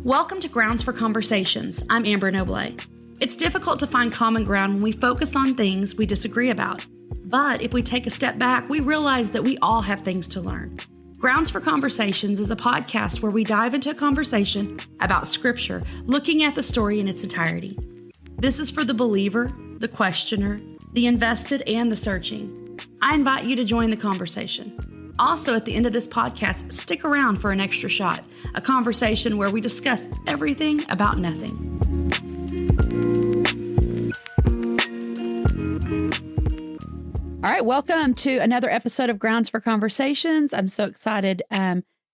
Welcome to Grounds for Conversations. I'm Amber Noble. It's difficult to find common ground when we focus on things we disagree about. But if we take a step back, we realize that we all have things to learn. Grounds for Conversations is a podcast where we dive into a conversation about Scripture, looking at the story in its entirety. This is for the believer, the questioner, the invested, and the searching. I invite you to join the conversation. Also, at the end of this podcast, stick around for an extra shot, a conversation where we discuss everything about nothing. All right, welcome to another episode of Grounds for Conversations. I'm so excited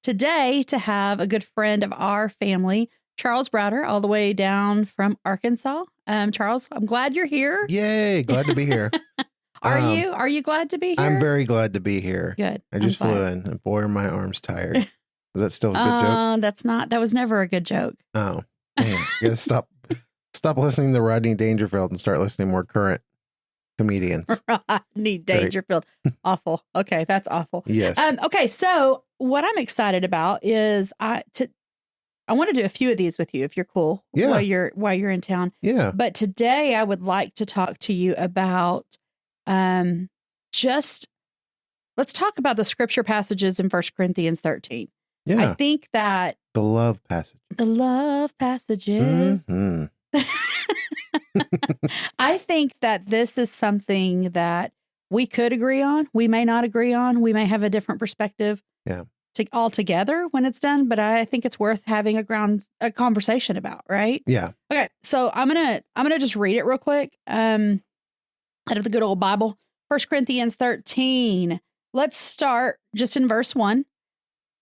today to have a good friend of our family, Charles Browder, all the way down from Arkansas. Charles, I'm glad you're here. Yay, glad to be here. Are you glad to be here? I'm very glad to be here. Good. I just flew in, and boy, are my arms tired. Is that still a good joke? That was never a good joke. Oh, man. You gotta stop listening to Rodney Dangerfield and start listening to more current comedians. Rodney Dangerfield. Awful. Okay, that's awful. Yes. Okay, so what I'm excited about is I want to do a few of these with you if you're cool. Yeah. While you're in town. Yeah. But today I would like to talk to you about let's talk about the scripture passages in 1 Corinthians 13. Yeah. I think that the love passage. The love passages. Mm-hmm. I think that this is something that we could agree on. We may not agree on. We may have a different perspective. Yeah. Altogether when it's done, but I think it's worth having a conversation about, right? Yeah. Okay, so I'm gonna just read it real quick. Out of the good old Bible, 1 Corinthians 13. Let's start just in verse 1.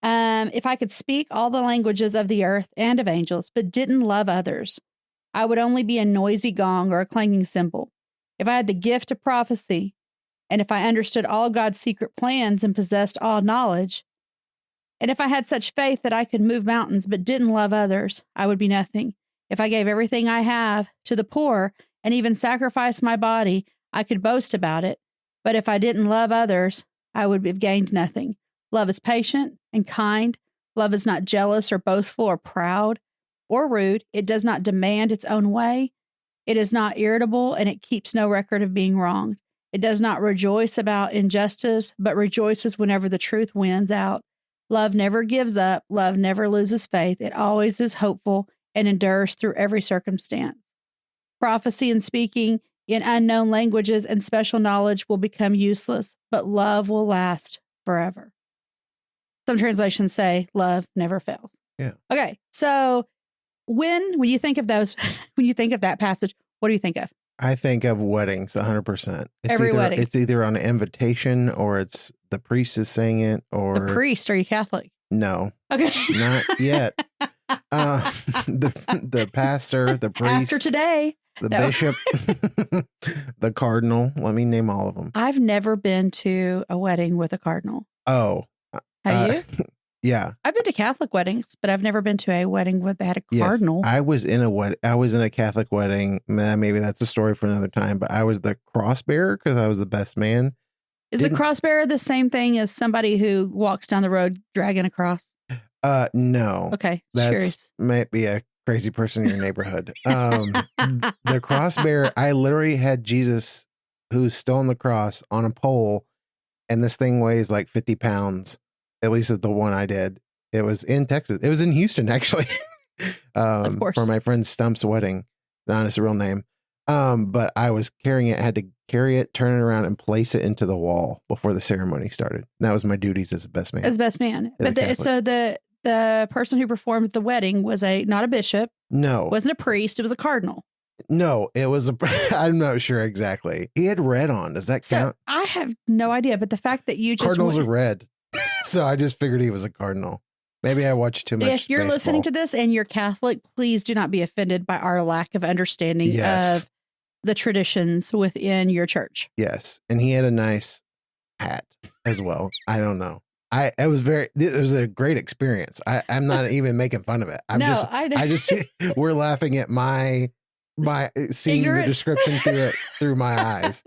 If I could speak all the languages of the earth and of angels, but didn't love others, I would only be a noisy gong or a clanging cymbal. If I had the gift of prophecy, and if I understood all God's secret plans and possessed all knowledge, and if I had such faith that I could move mountains but didn't love others, I would be nothing. If I gave everything I have to the poor and even sacrificed my body, I could boast about it. But if I didn't love others, I would have gained nothing. Love is patient and kind. Love is not jealous or boastful or proud or rude. It does not demand its own way. It is not irritable, and it keeps no record of being wronged. It does not rejoice about injustice, but rejoices whenever the truth wins out. Love never gives up. Love never loses faith. It always is hopeful and endures through every circumstance. Prophecy and speaking in unknown languages and special knowledge will become useless, but love will last forever. Some translations say love never fails. Yeah. Okay. So when you think of when you think of that passage, what do you think of? I think of weddings 100%. Every wedding. It's either on an invitation or it's the priest is saying it or The priest. Are you Catholic? No. Okay. Not yet. The pastor, the priest. After today. The bishop, the cardinal. Let me name all of them. I've never been to a wedding with a cardinal. Oh. Have you? Yeah. I've been to Catholic weddings, but I've never been to a wedding that had a cardinal. Yes, I was in a Catholic wedding. Maybe that's a story for another time, but I was the cross bearer because I was the best man. Is the cross bearer the same thing as somebody who walks down the road dragging a cross? No. Okay. That's might be a crazy person in your neighborhood. The cross bearer, I literally had Jesus, who's still on the cross, on a pole, and this thing weighs like 50 pounds. At least at the one I did. It was in Texas. It was in Houston, actually. Of course. For my friend Stump's wedding. Not his real name. But I was carrying it. I had to carry it, turn it around, and place it into the wall before the ceremony started. That was my duties as a best man. As best man. But the person who performed the wedding was not a bishop. No. Wasn't a priest. It was a cardinal. No, it was I'm not sure exactly. He had red on. Does that count? I have no idea. But the fact that you just Cardinals are red. So I just figured he was a cardinal. Maybe I watched too much If you're baseball. listening to this and you're Catholic, please do not be offended by our lack of understanding of the traditions within your church. Yes. And he had a nice hat as well. I don't know. It was a great experience. I'm not even making fun of it. We're laughing at my seeing ignorance. The description through my eyes.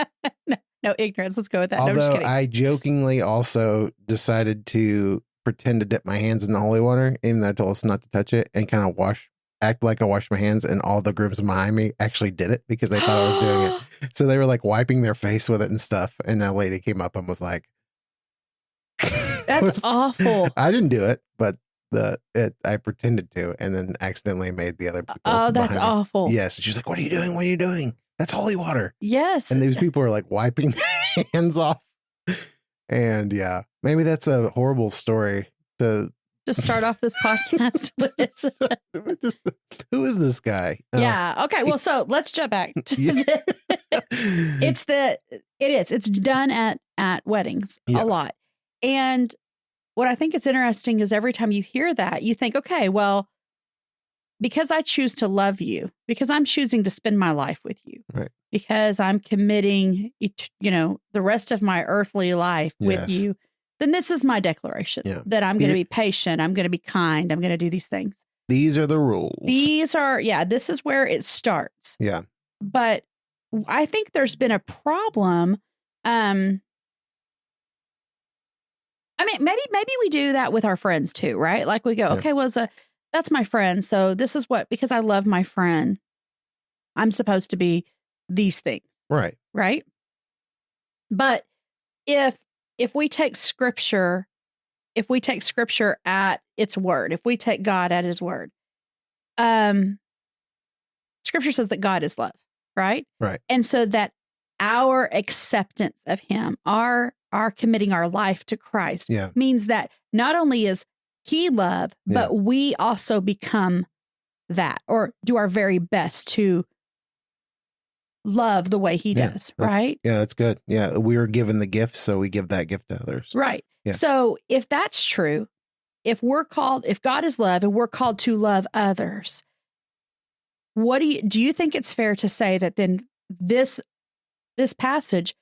No ignorance. Let's go with that. Although no, I'm just kidding. I jokingly also decided to pretend to dip my hands in the holy water, even though I told us not to touch it, and kind of act like I washed my hands, and all the grooms behind me actually did it because they thought I was doing it. So they were like wiping their face with it and stuff. And that lady came up and was like, That's awful. I didn't do it, but I pretended to, and then accidentally made the other people. Oh, that's awful. Yes. And she's like, what are you doing? What are you doing? That's holy water. Yes. And these people are like wiping their hands off. And yeah, maybe that's a horrible story to start off this podcast with. Who is this guy? Yeah. Okay. Well, so let's jump back to it's done at weddings a lot. And what I think is interesting is every time you hear that, you think, okay, well, because I choose to love you, because I'm choosing to spend my life with you, right? Because I'm committing, the rest of my earthly life with you, then this is my declaration that I'm going to be patient. I'm going to be kind. I'm going to do these things. These are the rules. This is where it starts. Yeah. But I think there's been a problem. I mean, maybe we do that with our friends too, right? Like we go, okay, well, that's my friend. So this is because I love my friend, I'm supposed to be these things. Right. Right. But if we take scripture at its word, if we take God at his word, scripture says that God is love, right? Right. And so that our acceptance of him, our committing our life to Christ means that not only is he love, but we also become that, or do our very best to love the way he does, right? Yeah, that's good. Yeah, we were given the gift, so we give that gift to others. Right. Yeah. So if that's true, if God is love and we're called to love others, do you think it's fair to say that then this passage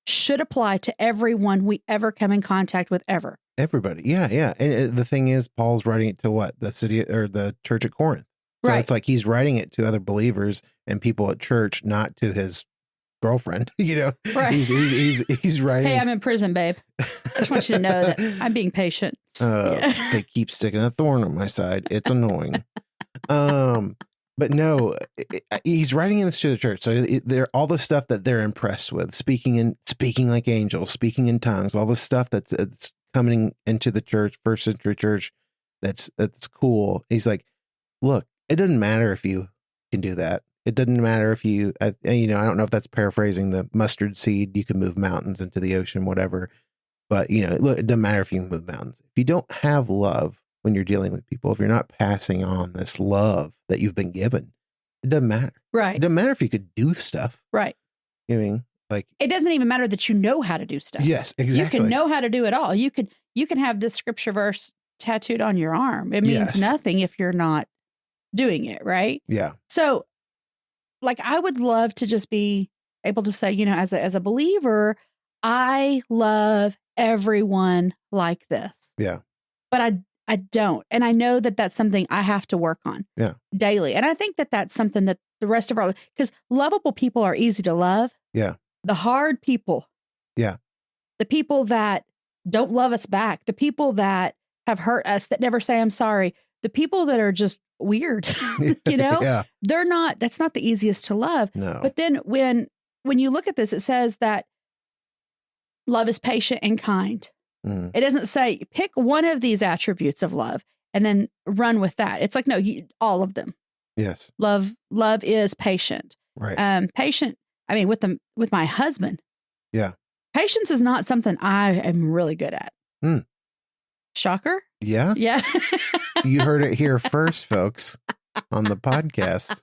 should apply to everyone we ever come in contact with ever? Everybody. Yeah. And the thing is, Paul's writing it to what? The city or the church at Corinth. So it's like he's writing it to other believers and people at church, not to his girlfriend. Right. He's writing. Hey, I'm in prison, babe. I just want you to know that I'm being patient. They keep sticking a thorn on my side. It's annoying. But no, he's writing this to the church. So they're all the stuff that they're impressed with, speaking like angels, speaking in tongues, all the stuff that's coming into the church, first century church. That's cool. He's like, look, it doesn't matter if you can do that. It doesn't matter if I don't know if that's paraphrasing the mustard seed. You can move mountains into the ocean, whatever. But look, it doesn't matter if you can move mountains. If you don't have love when you're dealing with people, if you're not passing on this love that you've been given, it doesn't matter. Right. It doesn't matter if you could do stuff. Right. I mean, like, it doesn't even matter that you know how to do stuff. Yes, exactly. You can know how to do it all. You can have this scripture verse tattooed on your arm. It means nothing if you're not doing it, right? Yeah. So, like, I would love to just be able to say, as a believer, I love everyone like this. Yeah. But I don't. And I know that that's something I have to work on daily. And I think that that's something that the rest of because lovable people are easy to love. Yeah. The hard people. Yeah. The people that don't love us back. The people that have hurt us, that never say I'm sorry. The people that are just weird, Yeah. That's not the easiest to love. No. But then when you look at this, it says that love is patient and kind. Mm. It doesn't say pick one of these attributes of love and then run with that. It's like, no, all of them. Yes. Love is patient. Right. Patient. I mean, with my husband. Yeah. Patience is not something I am really good at. Mm. Shocker. Yeah. Yeah. You heard it here first, folks, on the podcast.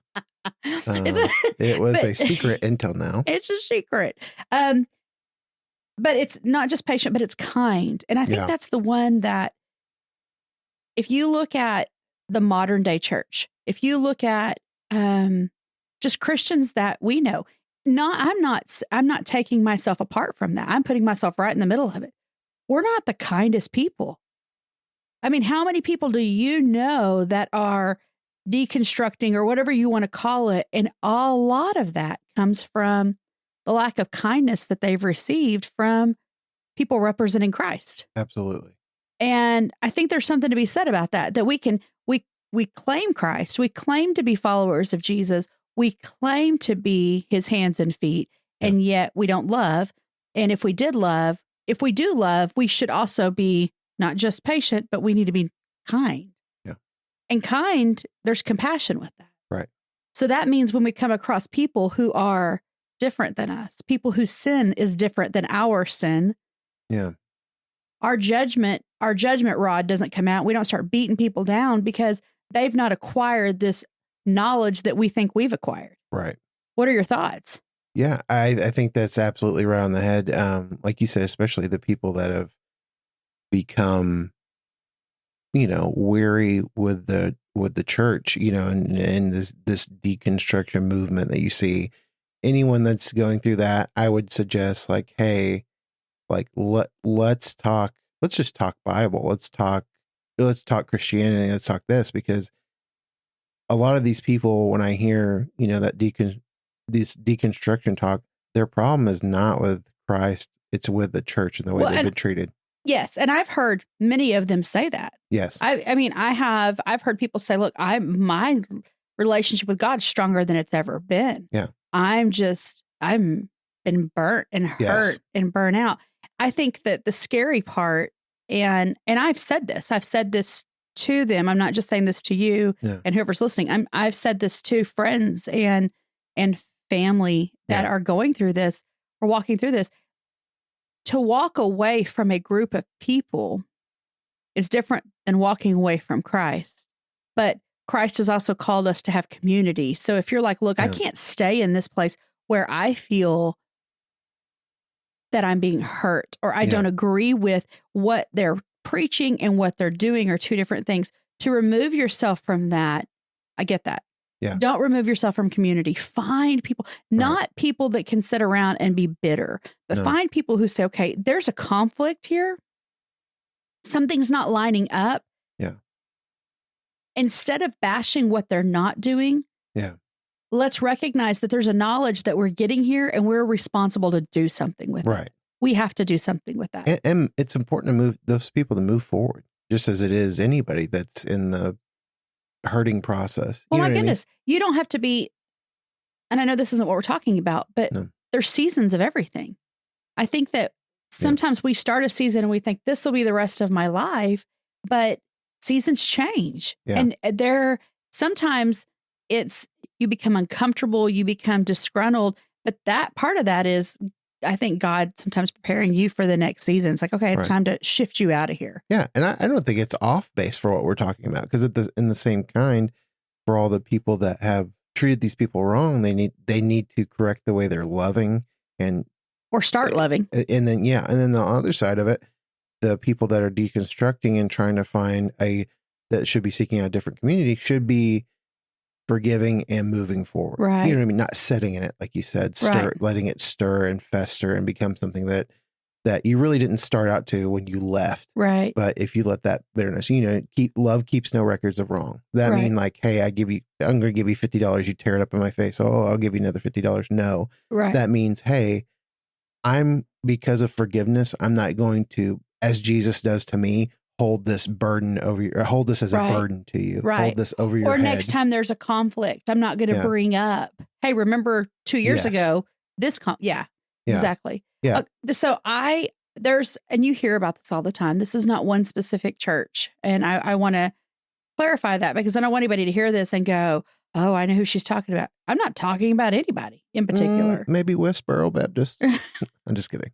It was a secret until now. It's a secret. But it's not just patient, but it's kind. And I think that's the one that, if you look at the modern day church, if you look at just Christians that we know, I'm not taking myself apart from that. I'm putting myself right in the middle of it. We're not the kindest people. I mean, how many people do you know that are deconstructing or whatever you want to call it? And a lot of that comes from the lack of kindness that they've received from people representing Christ. Absolutely. And I think there's something to be said about that we claim Christ. We claim to be followers of Jesus. We claim to be his hands and feet, and yet we don't love. And if we do love, we should also be not just patient, but we need to be kind. Yeah. And kind, there's compassion with that. Right. So that means when we come across people who are different than us, people whose sin is different than our sin, our judgment rod doesn't come out. We don't start beating people down because they've not acquired this knowledge that we think we've acquired. Right. What are your thoughts? Yeah, I think that's absolutely right on the head. Like you said, especially the people that have become, weary with the church, and this deconstruction movement that you see. Anyone that's going through that, I would suggest like, hey, like let's just talk Bible. Let's talk Christianity. Let's talk this, because a lot of these people, when I hear, that this deconstruction talk, their problem is not with Christ. It's with the church and the way they've been treated. Yes. And I've heard many of them say that. Yes. I've heard people say, look, my relationship with God is stronger than it's ever been. Yeah. I'm been burnt and hurt and burnt out. I think that the scary part, and I've said this to them. I'm not just saying this to you and whoever's listening. I've said this to friends and family that are going through this or walking through this. To walk away from a group of people is different than walking away from Christ. But Christ has also called us to have community. So if you're like, look, I can't stay in this place where I feel that I'm being hurt, or I don't agree with what they're preaching and what they're doing are two different things. To remove yourself from that, I get that. Yeah. Don't remove yourself from community. Find people, not people that can sit around and be bitter, but find people who say, okay, there's a conflict here. Something's not lining up. Yeah. Instead of bashing what they're not doing, let's recognize that there's a knowledge that we're getting here and we're responsible to do something with it. We have to do something with that. And it's important to move those people to move forward, just as it is anybody that's in the hurting process. Well, my goodness, you don't have to be, and I know this isn't what we're talking about, but there's seasons of everything. I think that sometimes we start a season and we think this will be the rest of my life, but seasons change. And sometimes it's, you become uncomfortable, you become disgruntled, but that part of that is, I think God sometimes preparing you for the next season. It's like, okay, it's time to shift you out of here. Yeah. And I don't think it's off base for what we're talking about, because in the same kind, for all the people that have treated these people wrong, they need to correct the way they're loving or start loving. And then, and then the other side of it, the people that are deconstructing and trying to find that should be seeking out a different community should be forgiving and moving forward. Right. You know what I mean? Not setting in it, like you said, letting it stir and fester and become something that you really didn't start out to when you left. Right. But if you let that bitterness, love keeps no records of wrong. That mean like, hey, I'm going to give you $50. You tear it up in my face. Oh, I'll give you another $50. No. Right. That means, hey, because of forgiveness, I'm not going to, as Jesus does to me, hold this burden over you, or hold this as a burden to you. Right. Hold this over your head. Or next time there's a conflict, I'm not going to bring up, hey, remember 2 years ago, this exactly. Yeah. So and you hear about this all the time. This is not one specific church. And I want to clarify that, because I don't want anybody to hear this and go, oh, I know who she's talking about. I'm not talking about anybody in particular. Maybe Westboro Baptist. I'm just kidding.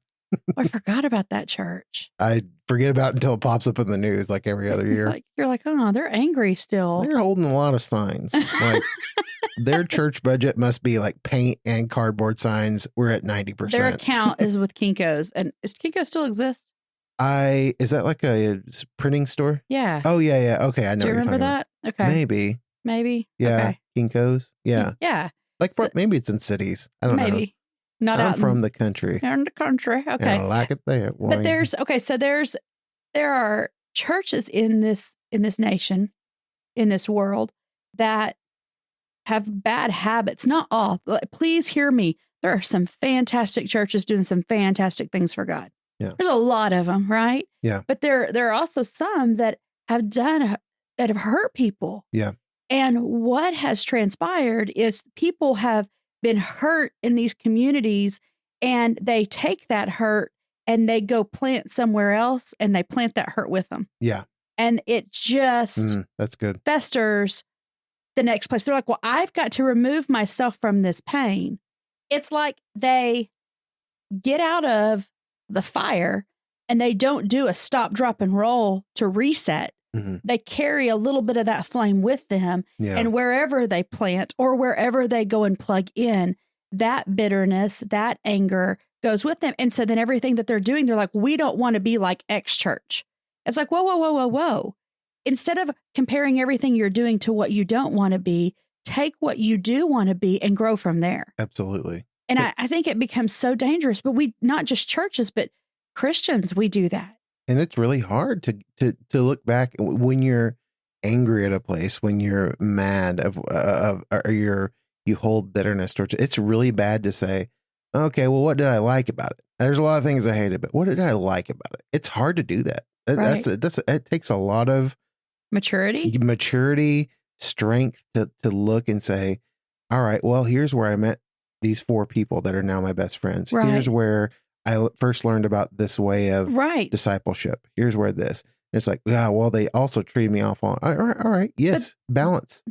I forgot about that church. I forget about it until it pops up in the news like every other year. You're like, oh, they're angry still. They're holding a lot of signs. Like their church budget must be like paint and cardboard signs. We're at 90%. Their account is with Kinko's. And does Kinko still exist? Is that like a printing store? Yeah. Oh, yeah. Okay. I know. Do you remember that? About. Okay. Maybe. Yeah. Okay. Kinko's. Yeah. Yeah. Like maybe it's in cities. I don't know. Maybe. Not I'm out from the country. You're in the country. Okay. And I like it there. But there are churches in this nation, in this world, that have bad habits. Not all. Please hear me. There are some fantastic churches doing some fantastic things for God. Yeah. There's a lot of them, right? Yeah. But there are also some that have hurt people. Yeah. And what has transpired is people have been hurt in these communities, and they take that hurt and they go plant somewhere else, and they plant that hurt with them. Yeah. And it just that's good. festers the next place. They're like, well, I've got to remove myself from this pain. It's like they get out of the fire and they don't do a stop, drop, and roll to reset. Mm-hmm. They carry a little bit of that flame with them. Yeah. And wherever they plant or wherever they go and plug in, that bitterness, that anger goes with them. And so then everything that they're doing, they're like, we don't want to be like X church. It's like, whoa, whoa, whoa, whoa, whoa. Instead of comparing everything you're doing to what you don't want to be, take what you do want to be and grow from there. Absolutely. And I think it becomes so dangerous, but we, not just churches, but Christians, we do that. And it's really hard to look back when you're angry at a place, when you're mad or you hold bitterness towards it. It's really bad to say, okay, well, what did I like about it? There's a lot of things I hated, but what did I like about it? It's hard to do that. Right. It takes a lot of maturity, strength to look and say, all right, well, here's where I met these 4 people that are now my best friends. Right. Here's where I first learned about this way of discipleship. Here's where this. And it's like, yeah, well, they also treated me off on. All right. Yes. But, balance.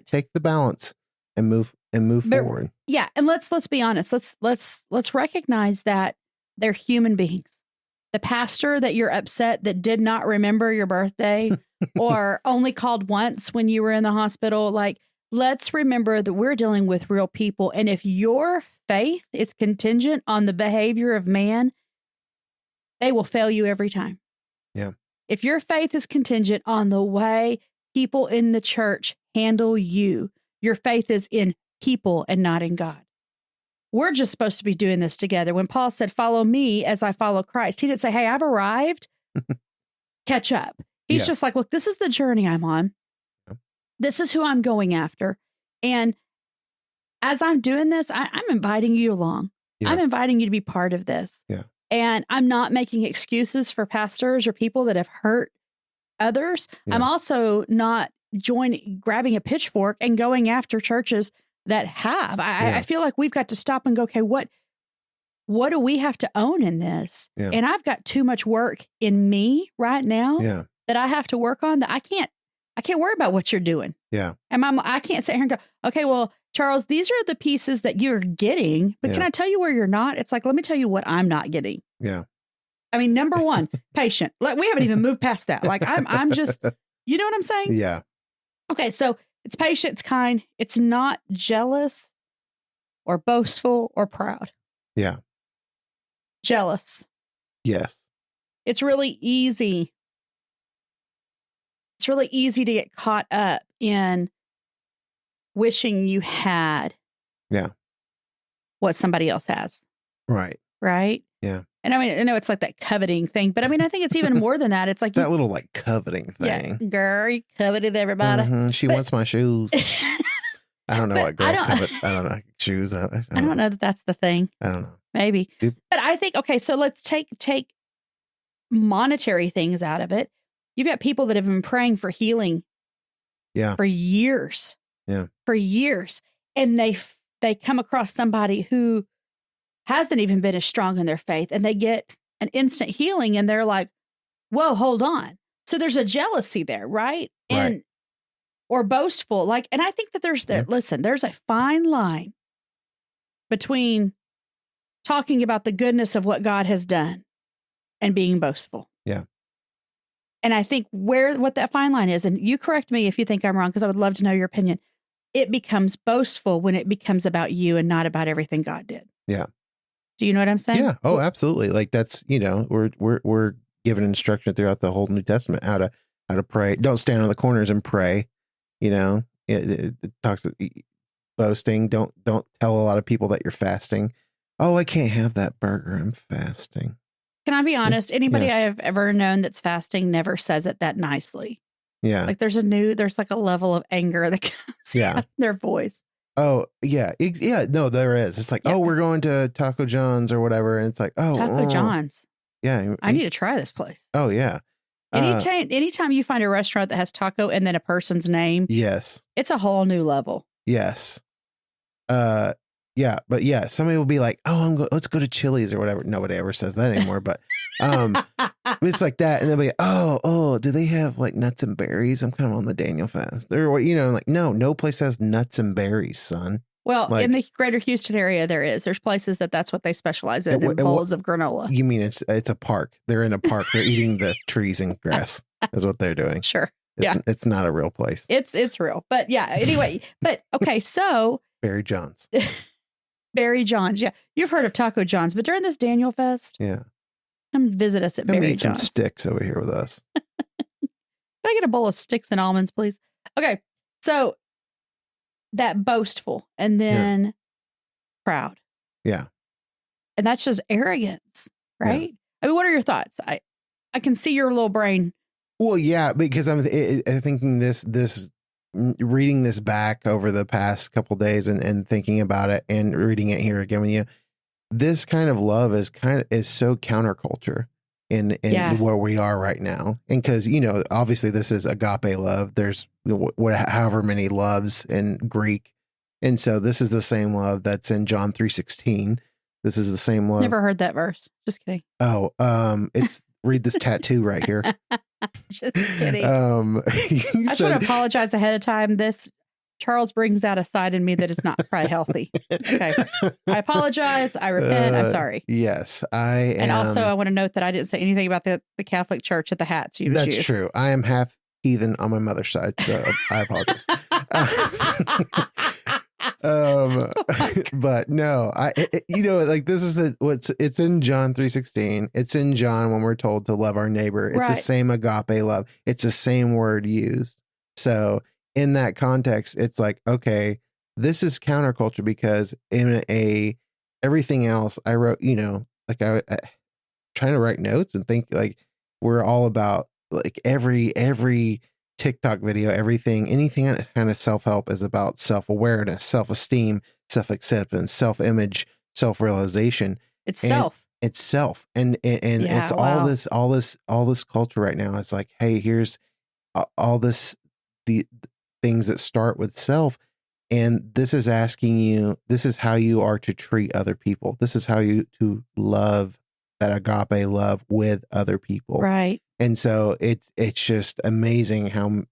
Take the balance and move forward. Yeah. And let's be honest. Let's recognize that they're human beings. The pastor that you're upset that did not remember your birthday or only called once when you were in the hospital, like, let's remember that we're dealing with real people. And if your faith is contingent on the behavior of man, they will fail you every time. Yeah. If your faith is contingent on the way people in the church handle you, your faith is in people and not in God. We're just supposed to be doing this together. When Paul said, follow me as I follow Christ, he didn't say, hey, I've arrived. Catch up. He's just like, look, this is the journey I'm on. This is who I'm going after. And as I'm doing this, I'm inviting you along. Yeah. I'm inviting you to be part of this. Yeah. And I'm not making excuses for pastors or people that have hurt others. Yeah. I'm also not grabbing a pitchfork and going after churches that have. I feel like we've got to stop and go, okay, what do we have to own in this? Yeah. And I've got too much work in me right now that I have to work on that I can't worry about what you're doing. Yeah. And I can't sit here and go, okay, well, Charles, these are the pieces that you're getting, but can I tell you where you're not? It's like, let me tell you what I'm not getting. Yeah. I mean, number one, patient. Like, we haven't even moved past that. Like, I'm just, you know what I'm saying? Yeah. Okay. So it's patient, it's kind. It's not jealous or boastful or proud. Yeah. Jealous. Yes. It's really easy. It's really easy to get caught up in wishing you had what somebody else has. Right. Right? Yeah. And I mean, I know it's like that coveting thing, but I mean, I think it's even more than that. It's like that little like coveting thing. Yeah, girl, you coveted everybody. Mm-hmm. She wants my shoes. I don't know what girls covet. I don't know. Shoes. I don't know that that's the thing. I don't know. Maybe. But I think, okay, so let's take monetary things out of it. You've got people that have been praying for healing for years. Yeah. For years. And they come across somebody who hasn't even been as strong in their faith, and they get an instant healing, and they're like, whoa, hold on. So there's a jealousy there, right? And or boastful. Like, and I think that there's a fine line between talking about the goodness of what God has done and being boastful. Yeah. And I think what that fine line is, and you correct me if you think I'm wrong, because I would love to know your opinion. It becomes boastful when it becomes about you and not about everything God did. Yeah. Do you know what I'm saying? Yeah. Oh, absolutely. Like that's, we're given instruction throughout the whole New Testament how to pray. Don't stand on the corners and pray. It talks boasting. Don't tell a lot of people that you're fasting. Oh, I can't have that burger. I'm fasting. Can I be honest? Anybody I have ever known that's fasting never says it that nicely. Yeah. Like there's like a level of anger that comes out of their voice. Oh, yeah. Yeah. No, there is. It's like, oh, we're going to Taco John's or whatever. And it's like, oh. Taco John's. Yeah. I need to try this place. Oh, yeah. Anytime you find a restaurant that has taco and then a person's name, yes. it's a whole new level. Yes. Yeah, but yeah, somebody will be like, "Oh, let's go to Chili's or whatever." Nobody ever says that anymore, but it's like that, and they'll be, "Oh, do they have like nuts and berries?" I'm kind of on the Daniel fast, or what? Like, no place has nuts and berries, son. Well, like, in the greater Houston area, there's places that's what they specialize in bowls of granola. You mean it's a park? They're in a park. They're eating the trees and grass. Is what they're doing. Sure. It's not a real place. It's real, but yeah. Anyway, but okay, so Barry John's. Barry John's, yeah. You've heard of Taco John's, but during this Daniel Fest, yeah, come visit us at come Barry eat John's. some sticks over here with us. Can I get a bowl of sticks and almonds, please? Okay, so that boastful and then proud. Yeah. And that's just arrogance, right? Yeah. I mean, what are your thoughts? I can see your little brain. Well, yeah, because I'm thinking this reading this back over the past couple days and thinking about it and reading it here again with you. This kind of love is so counterculture in where we are right now. And because, obviously this is agape love. There's however many loves in Greek. And so this is the same love that's in John 3:16. This is the same love. Never heard that verse. Just kidding. Oh, it's read this tattoo right here. Just kidding. I just want to apologize ahead of time. Charles brings out a side in me that is not probably healthy. Okay. I apologize. I repent. I'm sorry. Yes, I am. And also I want to note that I didn't say anything about the Catholic Church at the hats you That's true. I am half heathen on my mother's side, so I apologize. But no, this is it's in John 3:16. It's in John when we're told to love our neighbor. It's the same agape love. It's the same word used. So in that context, it's like, okay, this is counterculture because everything else I wrote, I trying to write notes and think like we're all about like every TikTok video, anything kind of self-help is about self-awareness, self-esteem, self-acceptance, self-image, self-realization. It's self. And it's all this culture right now. It's like, hey, here's all the things that start with self. And this is asking you, this is how you are to treat other people. This is how you to love that agape love with other people. Right. And so it's just amazing how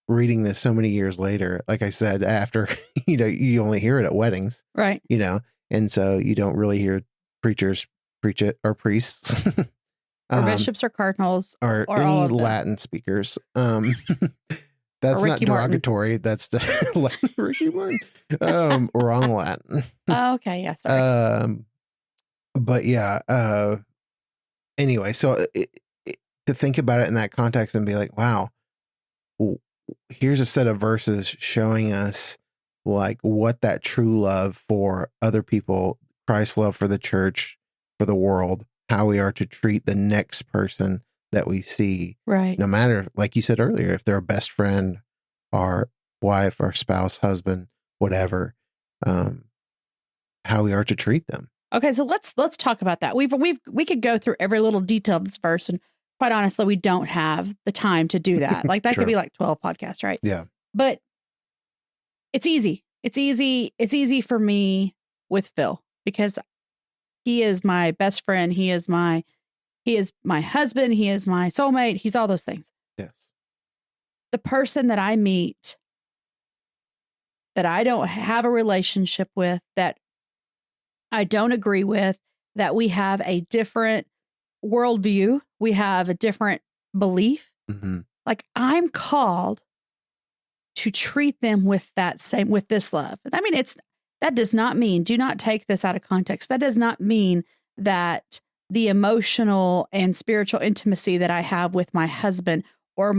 reading this so many years later, like I said, after, you only hear it at weddings. Right. And so you don't really hear preachers preach it or priests. Or bishops or cardinals. Or any all of Latin speakers. That's not derogatory. Martin. That's the Ricky Martin. Wrong Latin. Oh, okay. Yeah. Sorry. But yeah. Anyway, so to think about it in that context and be like, wow, here's a set of verses showing us like what that true love for other people, Christ's love for the church, for the world, how we are to treat the next person that we see. Right. No matter, like you said earlier, if they're a best friend, our wife, our spouse, husband, whatever, how we are to treat them. Okay, so let's talk about that. We could go through every little detail of this verse, and quite honestly, we don't have the time to do that. Like that Sure. could be like 12 podcasts, right? Yeah. But it's easy. It's easy for me with Phil because he is my best friend. He is my husband. He is my soulmate. He's all those things. Yes. The person that I meet that I don't have a relationship with, that I don't agree with, that we have a different worldview, we have a different belief. Mm-hmm. Like I'm called to treat them with this love. I mean, that does not mean, do not take this out of context. That does not mean that the emotional and spiritual intimacy that I have with my husband or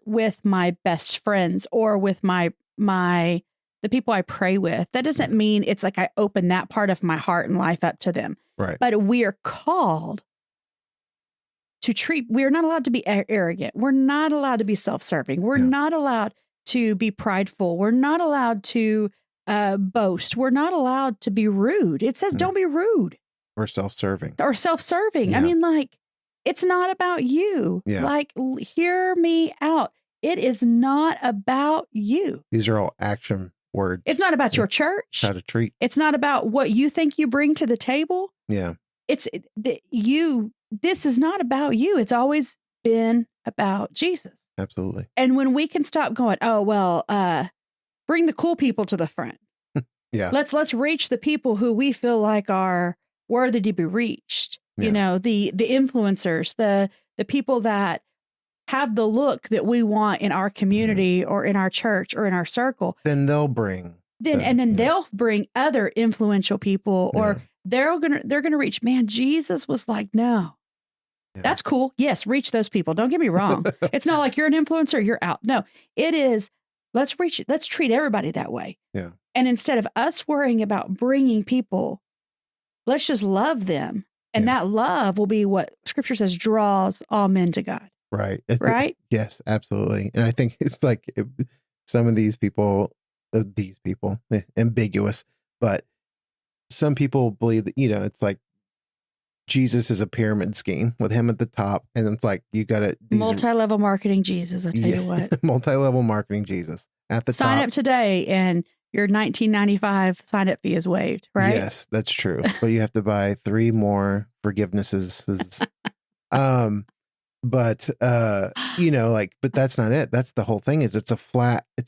with my best friends or with the people I pray with, that doesn't mean it's like I open that part of my heart and life up to them. Right. But we are called to we're not allowed to be arrogant. We're not allowed to be self-serving. We're not allowed to be prideful. We're not allowed to boast. We're not allowed to be rude. It says don't be rude. Or self-serving. Or self-serving. Yeah. I mean, like, it's not about you. Yeah. Like, hear me out. It is not about you. These are all action words. It's not about your church. How to treat. It's not about what you think you bring to the table. Yeah. This is not about you. It's always been about Jesus. Absolutely. And when we can stop going, oh, well, bring the cool people to the front. Yeah. Let's reach the people who we feel like are worthy to be reached. Yeah. You know, the influencers, the people that have the look that we want in our community or in our church or in our circle. Then they'll bring. They'll bring other influential people, or they're gonna reach. Man, Jesus was like, no. Yeah. That's cool. Yes, reach those people. Don't get me wrong. It's not like you're an influencer, you're out. No, it is. Let's treat everybody that way. Yeah. And instead of us worrying about bringing people, let's just love them. And that love will be what Scripture says draws all men to God. Right. Right? Yes, absolutely. And I think it's like some of these people, ambiguous, but some people believe that, it's like Jesus is a pyramid scheme with him at the top. And it's like, you got to... Multi-level marketing Jesus, I tell you what. Multi-level marketing Jesus at the top. Sign up today and your $19.95 sign-up fee is waived, right? Yes, that's true. But you have to buy 3 more forgivenesses. But but that's not it. That's the whole thing is it's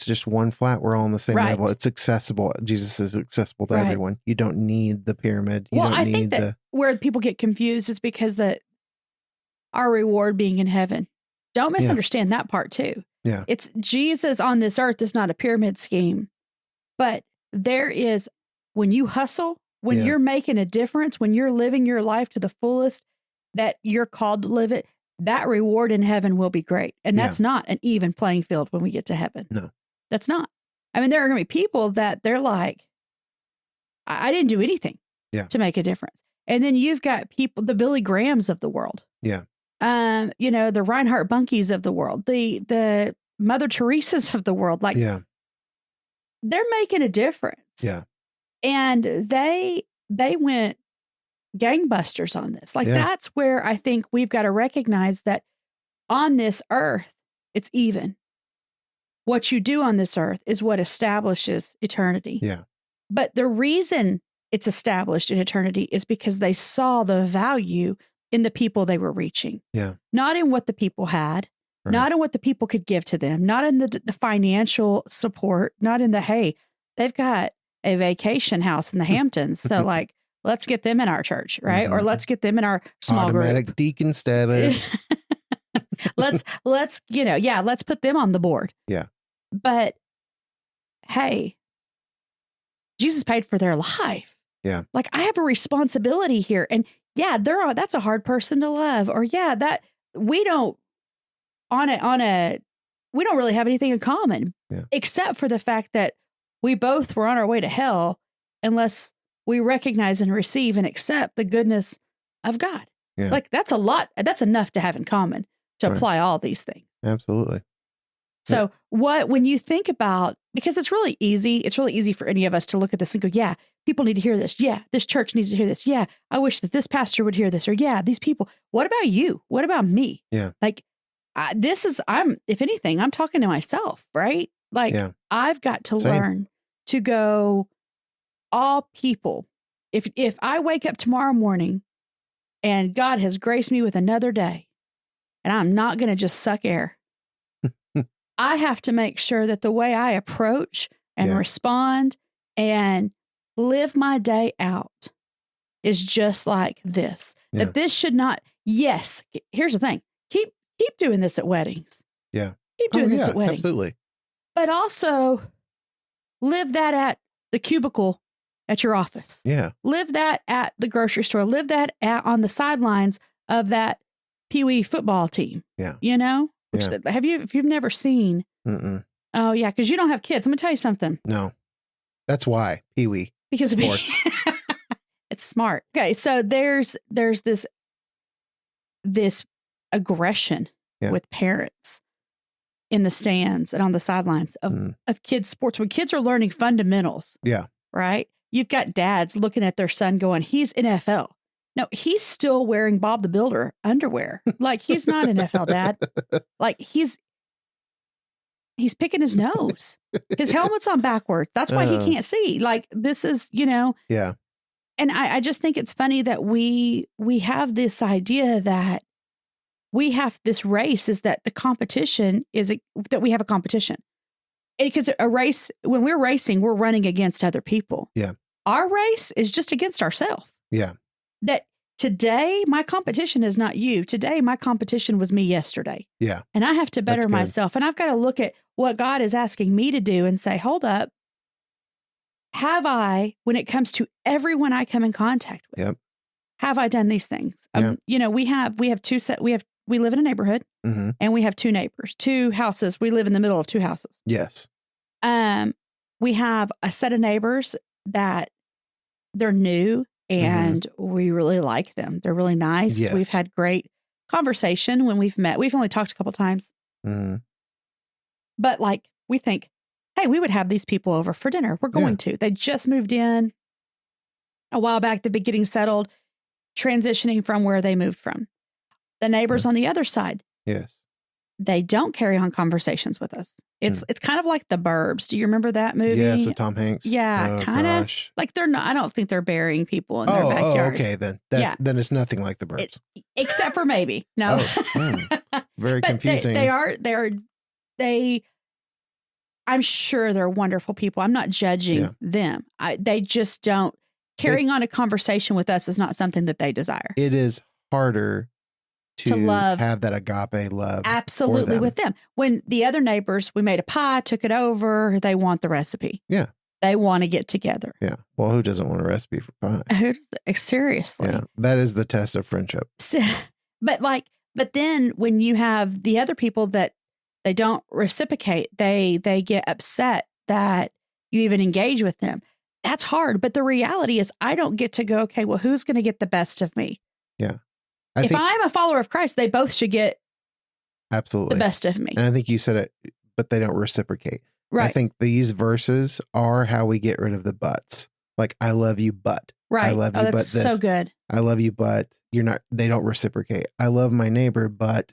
just one flat. We're all on the same level. It's accessible. Jesus is accessible to everyone. You don't need the pyramid. I think that where people get confused is because our reward being in heaven. Don't misunderstand that part too. Yeah. It's Jesus on this earth is not a pyramid scheme, but there is, when you hustle, when you're making a difference, when you're living your life to the fullest that you're called to live it, that reward in heaven will be great. And that's not an even playing field when we get to heaven. No. That's not. I mean, there are going to be people that they're like, I didn't do anything to make a difference. And then you've got people, the Billy Grahams of the world. Yeah. The Reinhard Bunkies of the world, the Mother Teresa's of the world. Like, they're making a difference. Yeah. And they went gangbusters on this. Like, that's where I think we've got to recognize that on this earth, it's even. What you do on this earth is what establishes eternity. Yeah. But the reason it's established in eternity is because they saw the value in the people they were reaching. Yeah. Not in what the people had, not in what the people could give to them, not in the financial support, not in hey, they've got a vacation house in the Hamptons. So like, let's get them in our church, right? Or let's get them in our small automatic group. Deacon status. let's put them on the board. Yeah. But hey, Jesus paid for their life. Yeah. Like, I have a responsibility here. And that's a hard person to love. Or that we don't we don't really have anything in common except for the fact that we both were on our way to hell unless we recognize and receive and accept the goodness of God. Yeah. Like, that's a lot. That's enough to have in common to apply all these things. Absolutely. So when you think about, because it's really easy for any of us to look at this and go, yeah, people need to hear this. Yeah, this church needs to hear this. Yeah, I wish that this pastor would hear this. Or yeah, these people. What about you? What about me? Yeah. Like, if anything, I'm talking to myself, right? Like, I've got to learn to go, all people. If I wake up tomorrow morning and God has graced me with another day, and I'm not going to just suck air, I have to make sure that the way I approach and respond and live my day out is just like this. Yeah. That this should not, here's the thing. Keep doing this at weddings. Yeah. Keep doing this at weddings. Absolutely. But also live that at the cubicle at your office. Yeah. Live that at the grocery store. Live that on the sidelines of that Pee Wee football team. Yeah. You know? Which, if you've never seen. Mm-mm. Oh, yeah, because you don't have kids. I'm going to tell you something. No. That's why. Pee Wee. Because of sports. It's smart. Okay, so there's this aggression with parents in the stands and on the sidelines of kids' sports. When kids are learning fundamentals. Yeah. Right? You've got dads looking at their son going, he's NFL. No, he's still wearing Bob the Builder underwear. Like, he's not an FL dad. Like, he's picking his nose. His helmet's on backwards. That's why he can't see. Like, this is, Yeah. And I just think it's funny that we have this idea that we have this race, is that the competition is that we have a competition. Because a race, when we're racing, we're running against other people. Yeah. Our race is just against ourselves. Yeah. That today, my competition is not you. Today, my competition was me yesterday. Yeah. And I have to better myself. And I've got to look at what God is asking me to do and say, hold up. Have I, when it comes to everyone I come in contact with, Yep. have I done these things? Yeah. We live in a neighborhood, Mm-hmm. and we have 2 neighbors, 2 houses. We live in the middle of 2 houses. Yes. We have a set of neighbors that they're new, and we really like them. They're really nice. Yes. We've had great conversation when we've met. We've only talked a couple times. Mm-hmm. But like, we think, hey, we would have these people over for dinner. We're going to. They just moved in a while back. They've been getting settled, transitioning from where they moved from. The neighbors on the other side. Yes. They don't carry on conversations with us. It's kind of like The Burbs. Do you remember that movie? Yeah, so Tom Hanks. Yeah, kind of. Like, they're not. I don't think they're burying people in their backyard. Oh, okay. Then then it's nothing like The Burbs. Except for maybe. No. Very but confusing. I'm sure they're wonderful people. I'm not judging them. They just don't. Carrying on a conversation with us is not something that they desire. It is harder to love, have that agape love. Absolutely with them. When the other neighbors, we made a pie, took it over, they want the recipe. Yeah. They want to get together. Yeah. Well, who doesn't want a recipe for pie? Seriously. Yeah. That is the test of friendship. But then when you have the other people that they don't reciprocate, they get upset that you even engage with them. That's hard. But the reality is, I don't get to go, okay, well, who's going to get the best of me? Yeah. If I'm a follower of Christ, they both should get absolutely the best of me. And I think you said it, but they don't reciprocate. Right. I think these verses are how we get rid of the buts. Like, I love you, but. Right. I love you, that's but this. So good. I love you, but you're not, they don't reciprocate. I love my neighbor, but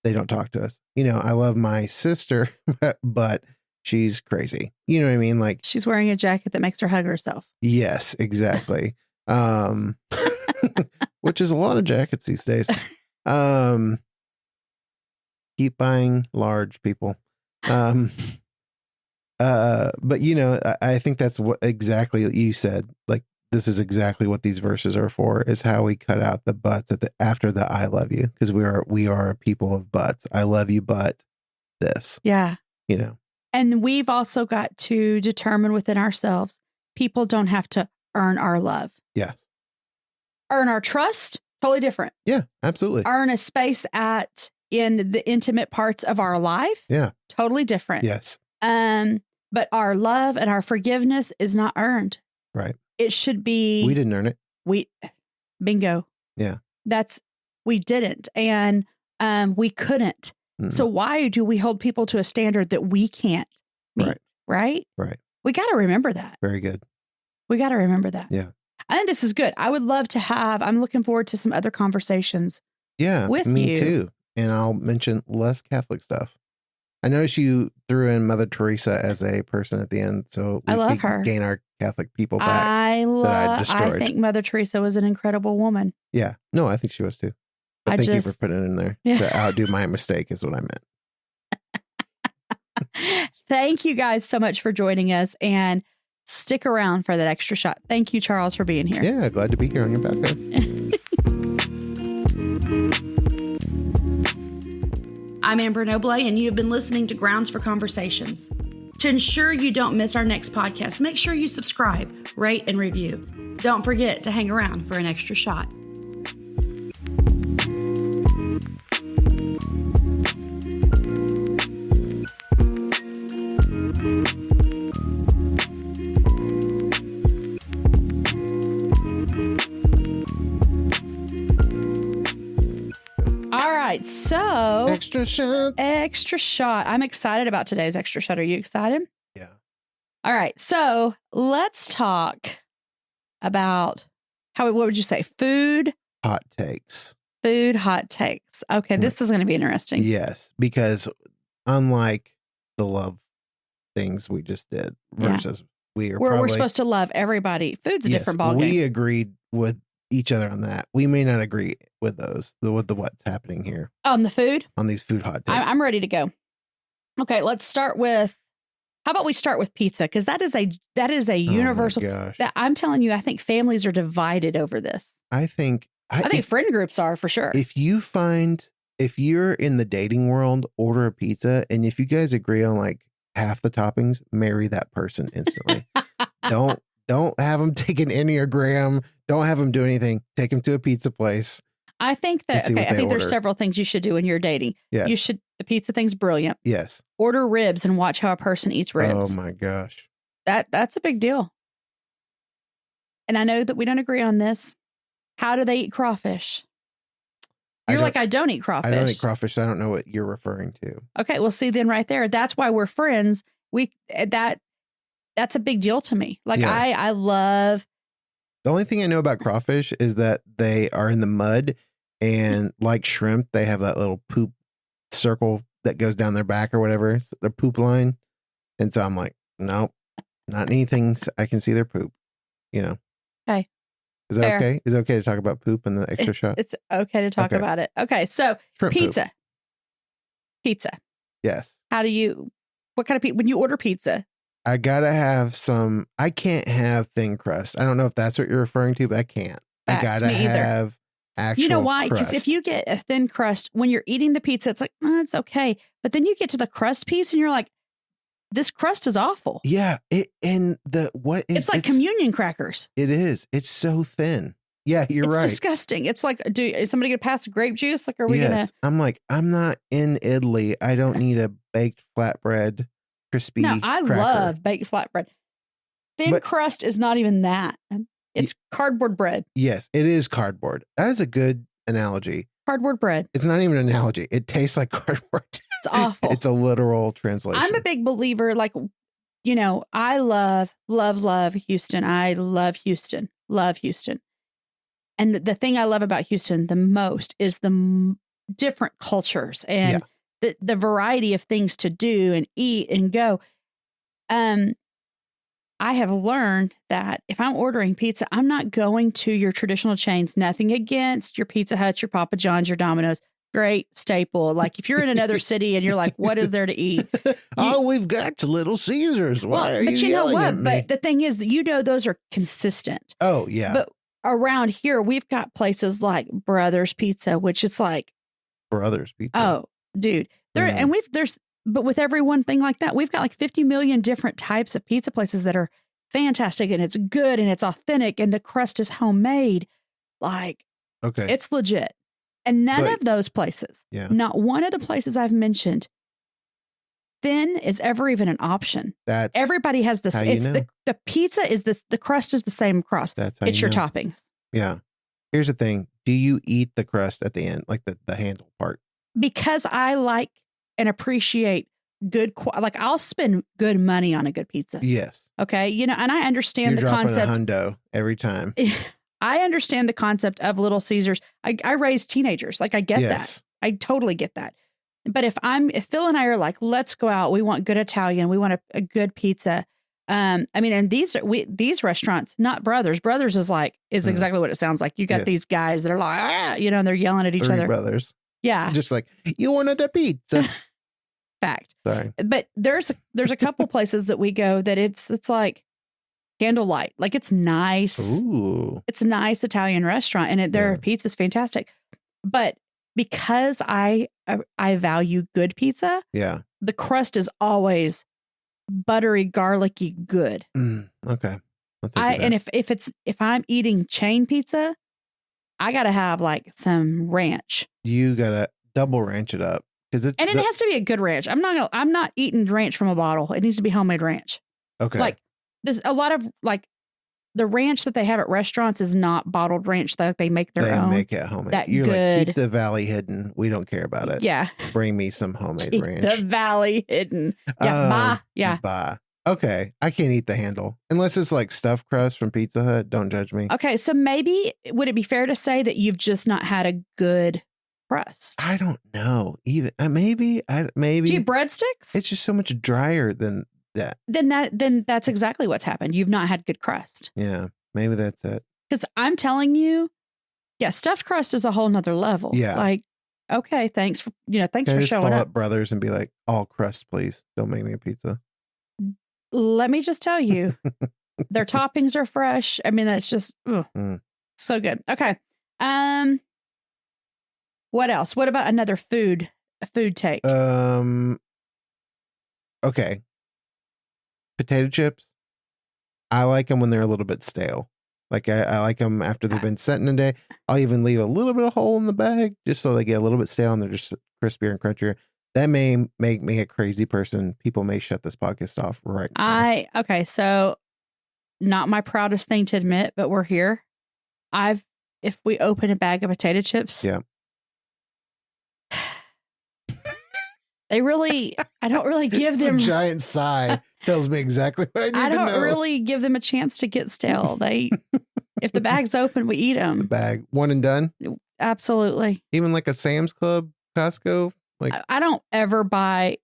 they don't talk to us. I love my sister, but she's crazy. You know what I mean? Like, she's wearing a jacket that makes her hug herself. Yes, exactly. Which is a lot of jackets these days. Keep buying large, people. But I think that's what exactly you said. Like, this is exactly what these verses are for, is how we cut out the buts after the I love you, because we are a people of buts. I love you, but this. Yeah. And we've also got to determine within ourselves, people don't have to earn our love. Yes. Earn our trust, totally different. Yeah, absolutely. Earn a space in the intimate parts of our life. Yeah. Totally different. Yes. But our love and our forgiveness is not earned. Right. It should be. We didn't earn it. Bingo. Yeah. We didn't. And we couldn't. Mm-hmm. So why do we hold people to a standard that we can't meet? Right. We got to remember that. Very good. We got to remember that. Yeah. I think this is good. I would love to I'm looking forward to some other conversations. Yeah. With me you. too. And I'll mention less Catholic stuff. I noticed you threw in Mother Teresa as a person at the end, so I love her. Gain our Catholic people back. I think Mother Teresa was an incredible woman. Yeah. No, I think she was too. But thank you for putting it in there to outdo my mistake is what I meant. Thank you guys so much for joining us, and stick around for that extra shot. Thank you, Charles, for being here. Yeah, glad to be here on your podcast. I'm Amber Noble, and you've been listening to Grounds for Conversations. To ensure you don't miss our next podcast, make sure you subscribe, rate, and review. Don't forget to hang around for an extra shot. All right, so extra shot. I'm excited about today's extra shot. Are you excited? Yeah. All right, so let's talk about what would you say? Food hot takes. Food hot takes. Okay, this is going to be interesting. Yes, because unlike the love things we just did versus we're supposed to love everybody. Food's a different ballgame. We agreed with each other on that. We may not agree with those, with what's happening here. On the food? On these food hot takes. I'm ready to go. Okay, let's start with, how about we start with pizza? Because that is a universal. Oh my gosh. That I'm telling you, I think families are divided over this. I think friend groups are for sure. If you're in the dating world, order a pizza, and if you guys agree on like half the toppings, marry that person instantly. Don't have them take an Enneagram. Don't have them do anything. Take them to a pizza place. I think that, okay, I think there's several things you should do when you're dating. Yes. The pizza thing's brilliant. Yes. Order ribs and watch how a person eats ribs. Oh my gosh. That's a big deal. And I know that we don't agree on this. How do they eat crawfish? You're like, I don't eat crawfish. I don't eat crawfish. So I don't know what you're referring to. Okay, well, see, then right there, that's why we're friends. That's a big deal to me. Like, yeah. I love. The only thing I know about crawfish is that they are in the mud, and like shrimp, they have that little poop circle that goes down their back or whatever. It's their poop line. And so I'm like, nope, not anything. I can see their poop, Okay. Is that Fair. okay? Is it okay to talk about poop and the extra shot? It's okay to talk about it. Okay. So shrimp pizza. Poop. Pizza. Yes. What kind of pizza? When you order pizza? I gotta have I can't have thin crust. I don't know if that's what you're referring to, but I can't. I gotta have actual. You know why? Because if you get a thin crust, when you're eating the pizza, it's like, it's okay. But then you get to the crust piece and you're like, this crust is awful. Yeah. It's like communion crackers. It is. It's so thin. Yeah, you're right. It's disgusting. It's like, is somebody going to pass grape juice? Like, are we going to? I'm like, I'm not in Italy. I don't need a baked flatbread, crispy No, I cracker. love baked flatbread. Thin crust is not even that. It's cardboard bread. Yes, it is cardboard. That is a good analogy. Cardboard bread. It's not even an analogy. It tastes like cardboard. It's awful. It's a literal translation. I'm a big believer, like, I love Houston. I love Houston. Love Houston. And the thing I love about Houston the most is the different cultures and the variety of things to do and eat and go. I have learned that if I'm ordering pizza, I'm not going to your traditional chains. Nothing against your Pizza Hut, your Papa John's, your Domino's. Great staple. Like if you're in another city and you're like, what is there to eat? We've got Little Caesars. Why are you know what? at me? But the thing is that those are consistent. Oh yeah. But around here, we've got places like Browder's Pizza, which is like Browder's Pizza. Oh, dude. But with every one thing like that, we've got like 50 million different types of pizza places that are fantastic and it's good and it's authentic and the crust is homemade. Like, okay, it's legit. And none of those places, not one of the places I've mentioned, thin is ever even an option. Everybody has this. The pizza is the crust is the same crust. That's how it's your toppings. Yeah. Here's the thing. Do you eat the crust at the end, like the handle part? Because I like and appreciate I'll spend good money on a good pizza. Yes. Okay. And I understand You're the concept. A hundo every time. I understand the concept of Little Caesars. I raise teenagers. Like I get that. I totally get that. But if Phil and I are like, let's go out. We want good Italian. We want a good pizza. And these restaurants, not Brothers. Brothers is exactly what it sounds like. You got these guys that are like, and they're yelling at each other. Brothers. Yeah. Just like, you wanted a pizza. Fact. Sorry. But there's a couple places that we go that it's like candlelight. Like it's nice. Ooh. It's a nice Italian restaurant and their pizza's fantastic. But because I value good pizza, the crust is always buttery, garlicky, good. Okay. And if I'm eating chain pizza, I gotta have like some ranch. You gotta double ranch it up it has to be a good ranch. I'm not eating ranch from a bottle. It needs to be homemade ranch. Okay. Like there's a lot of like the ranch that they have at restaurants is not bottled ranch that they make their own. They make it homemade. You're good. Like, keep the valley hidden. We don't care about it. Yeah. Bring me some homemade ranch. The valley hidden. Yeah. Bye. Okay, I can't eat the handle unless it's like stuffed crust from Pizza Hut. Don't judge me. Okay, so maybe would it be fair to say that you've just not had a good crust? I don't know. Even maybe. Do you breadsticks? It's just so much drier than that. Then that's exactly what's happened. You've not had good crust. Yeah, maybe that's it. Because I'm telling you, yeah, stuffed crust is a whole nother level. Yeah. Like, okay, thanks for Can I for just showing call up. up Brothers and be like, all crust, please. Don't make me a pizza. Let me just tell you, their toppings are fresh. I mean, that's just so good. Okay. What else? What about a food take? Okay. Potato chips. I like them when they're a little bit stale. Like I like them after they've been set in a day. I'll even leave a little bit of hole in the bag just so they get a little bit stale and they're just crispier and crunchier. That may make me a crazy person. People may shut this podcast off right now. Okay, so not my proudest thing to admit, but we're here. If we open a bag of potato chips, yeah, I don't really give them a giant sigh tells me exactly what I need to know. I don't really give them a chance to get stale. If the bag's open, we eat them. The bag, one and done. Absolutely. Even like a Sam's Club, Costco. Like I don't ever buy.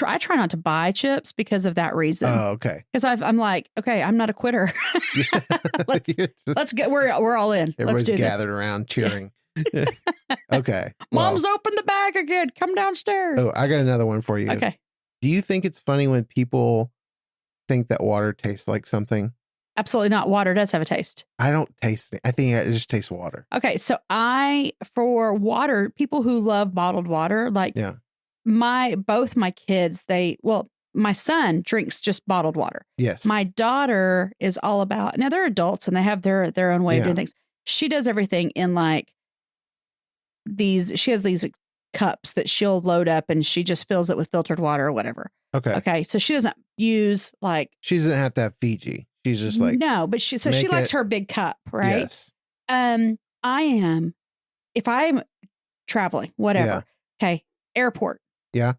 I try not to buy chips because of that reason. Oh, okay. Because I'm like, okay, I'm not a quitter. let's get. We're all in. Everybody's let's do gathered around cheering. Okay. Mom's opened the bag again. Come downstairs. Oh, I got another one for you. Okay. Do you think it's funny when people think that water tastes like something? Absolutely not. Water does have a taste. I don't taste it. I think it just tastes water. Okay. So for water, people who love bottled water, like both my kids, my son drinks just bottled water. Yes. My daughter is all about, now they're adults and they have their own way of doing things. She does everything in like she has these cups that she'll load up and she just fills it with filtered water or whatever. Okay. So she doesn't use like. She doesn't have to have Fiji. She's just like. No, but she likes her big cup, right? Yes. If I'm traveling, whatever. Yeah. Okay. Airport. Yeah.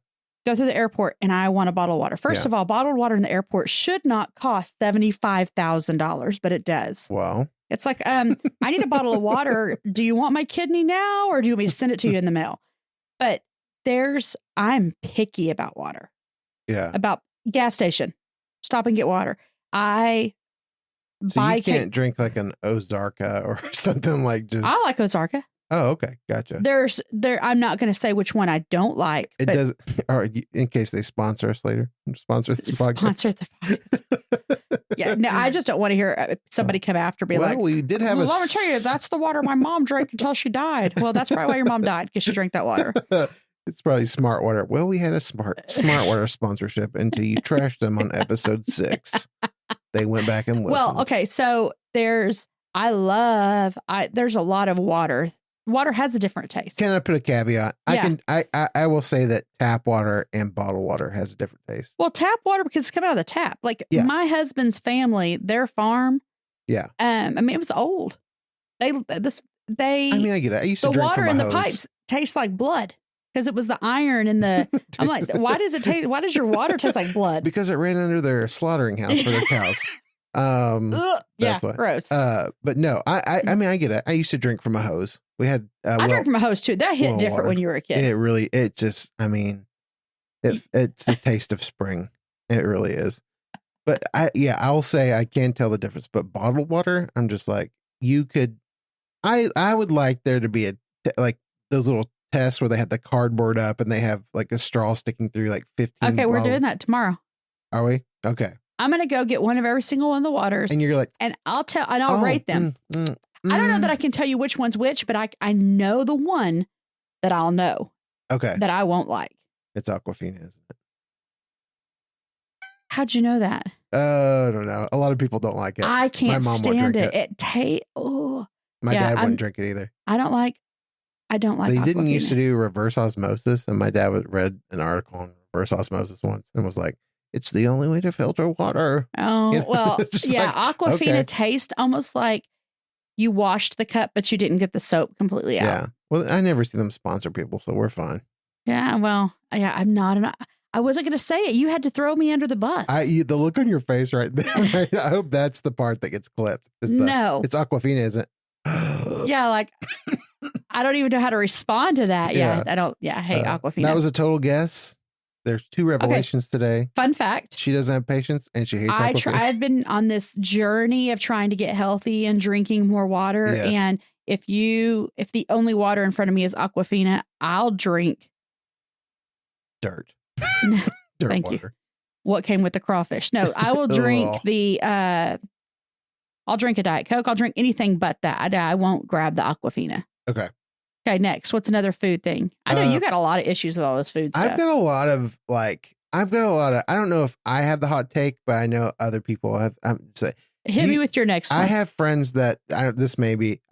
Go through the airport and I want a bottle of water. First of all, bottled water in the airport should not cost $75,000, but it does. Wow. It's like, I need a bottle of water. Do you want my kidney now or do you want me to send it to you in the mail? But I'm picky about water. Yeah. About gas station. Stop and get water. You can't drink like an Ozarka or something like just. I like Ozarka. Oh, okay. Gotcha. I'm not going to say which one I don't like. It does. Or in case they sponsor us later. Sponsor this podcast. Sponsor the podcast. Yeah. No, I just don't want to hear somebody come after me like, we did have let me tell you, that's the water my mom drank until she died. Well, that's probably why your mom died, because she drank that water. It's probably Smart Water. Well, we had a Smart Water sponsorship until you trashed them on episode 6. They went back and listened. Well, okay. So there's a lot of water. Water has a different taste. Can I put a caveat? Yeah. I will say that tap water and bottled water has a different taste. Well, tap water, because it's coming out of the tap. Like my husband's family, their farm. Yeah. I mean, it was old. I mean, I get it. I used to drink water from a in hose. the pipes tastes like blood. Because it was the iron in the. I'm like, why does your water taste like blood? Because it ran under their slaughtering house for their cows. That's why. Gross. But no, I mean, I get it. I used to drink from a hose. We had. I drank from a hose too. That hit different when you were a kid. It's the taste of spring. It really is. But I'll say I can tell the difference. But bottled water, I'm just like, you could. I would like there to be like those little tests where they have the cardboard up and they have like a straw sticking through like 15. Okay, we're doing that tomorrow. Are we? Okay. I'm gonna go get one of every single one of the waters, and you're like, and I'll rate them. I don't know that I can tell you which one's which, but I know the one that I'll know. Okay. That I won't like. It's Aquafina, isn't it? How'd you know that? I don't know. A lot of people don't like it. I can't stand it. My dad wouldn't drink it either. I don't like They Aquafina. didn't used to do reverse osmosis, and my dad read an article on reverse osmosis once and was like, it's the only way to filter water. Oh, well, yeah. Like, Aquafina tastes almost like you washed the cup, but you didn't get the soap completely out. Yeah. Well, I never see them sponsor people, so we're fine. Yeah. Well, yeah, I'm not. I wasn't going to say it. You had to throw me under the bus. The look on your face right there. Right? I hope that's the part that gets clipped. No. It's Aquafina, isn't it? Yeah, like I don't even know how to respond to that. Yeah, I don't. Yeah, I hate Aquafina. That was a total guess. There's 2 revelations today. Fun fact. She doesn't have patience and she hates Aquafina. I've been on this journey of trying to get healthy and drinking more water. Yes. And if the only water in front of me is Aquafina, I'll drink dirt. Thank water. You. What came with the crawfish? No, I will drink I'll drink a Diet Coke. I'll drink anything but that. I won't grab the Aquafina. Okay. Okay, next. What's another food thing? I know you got a lot of issues with all this food stuff. I've got a lot of, I don't know if I have the hot take, but I know other people have. Hit me with your next one. I have friends that, I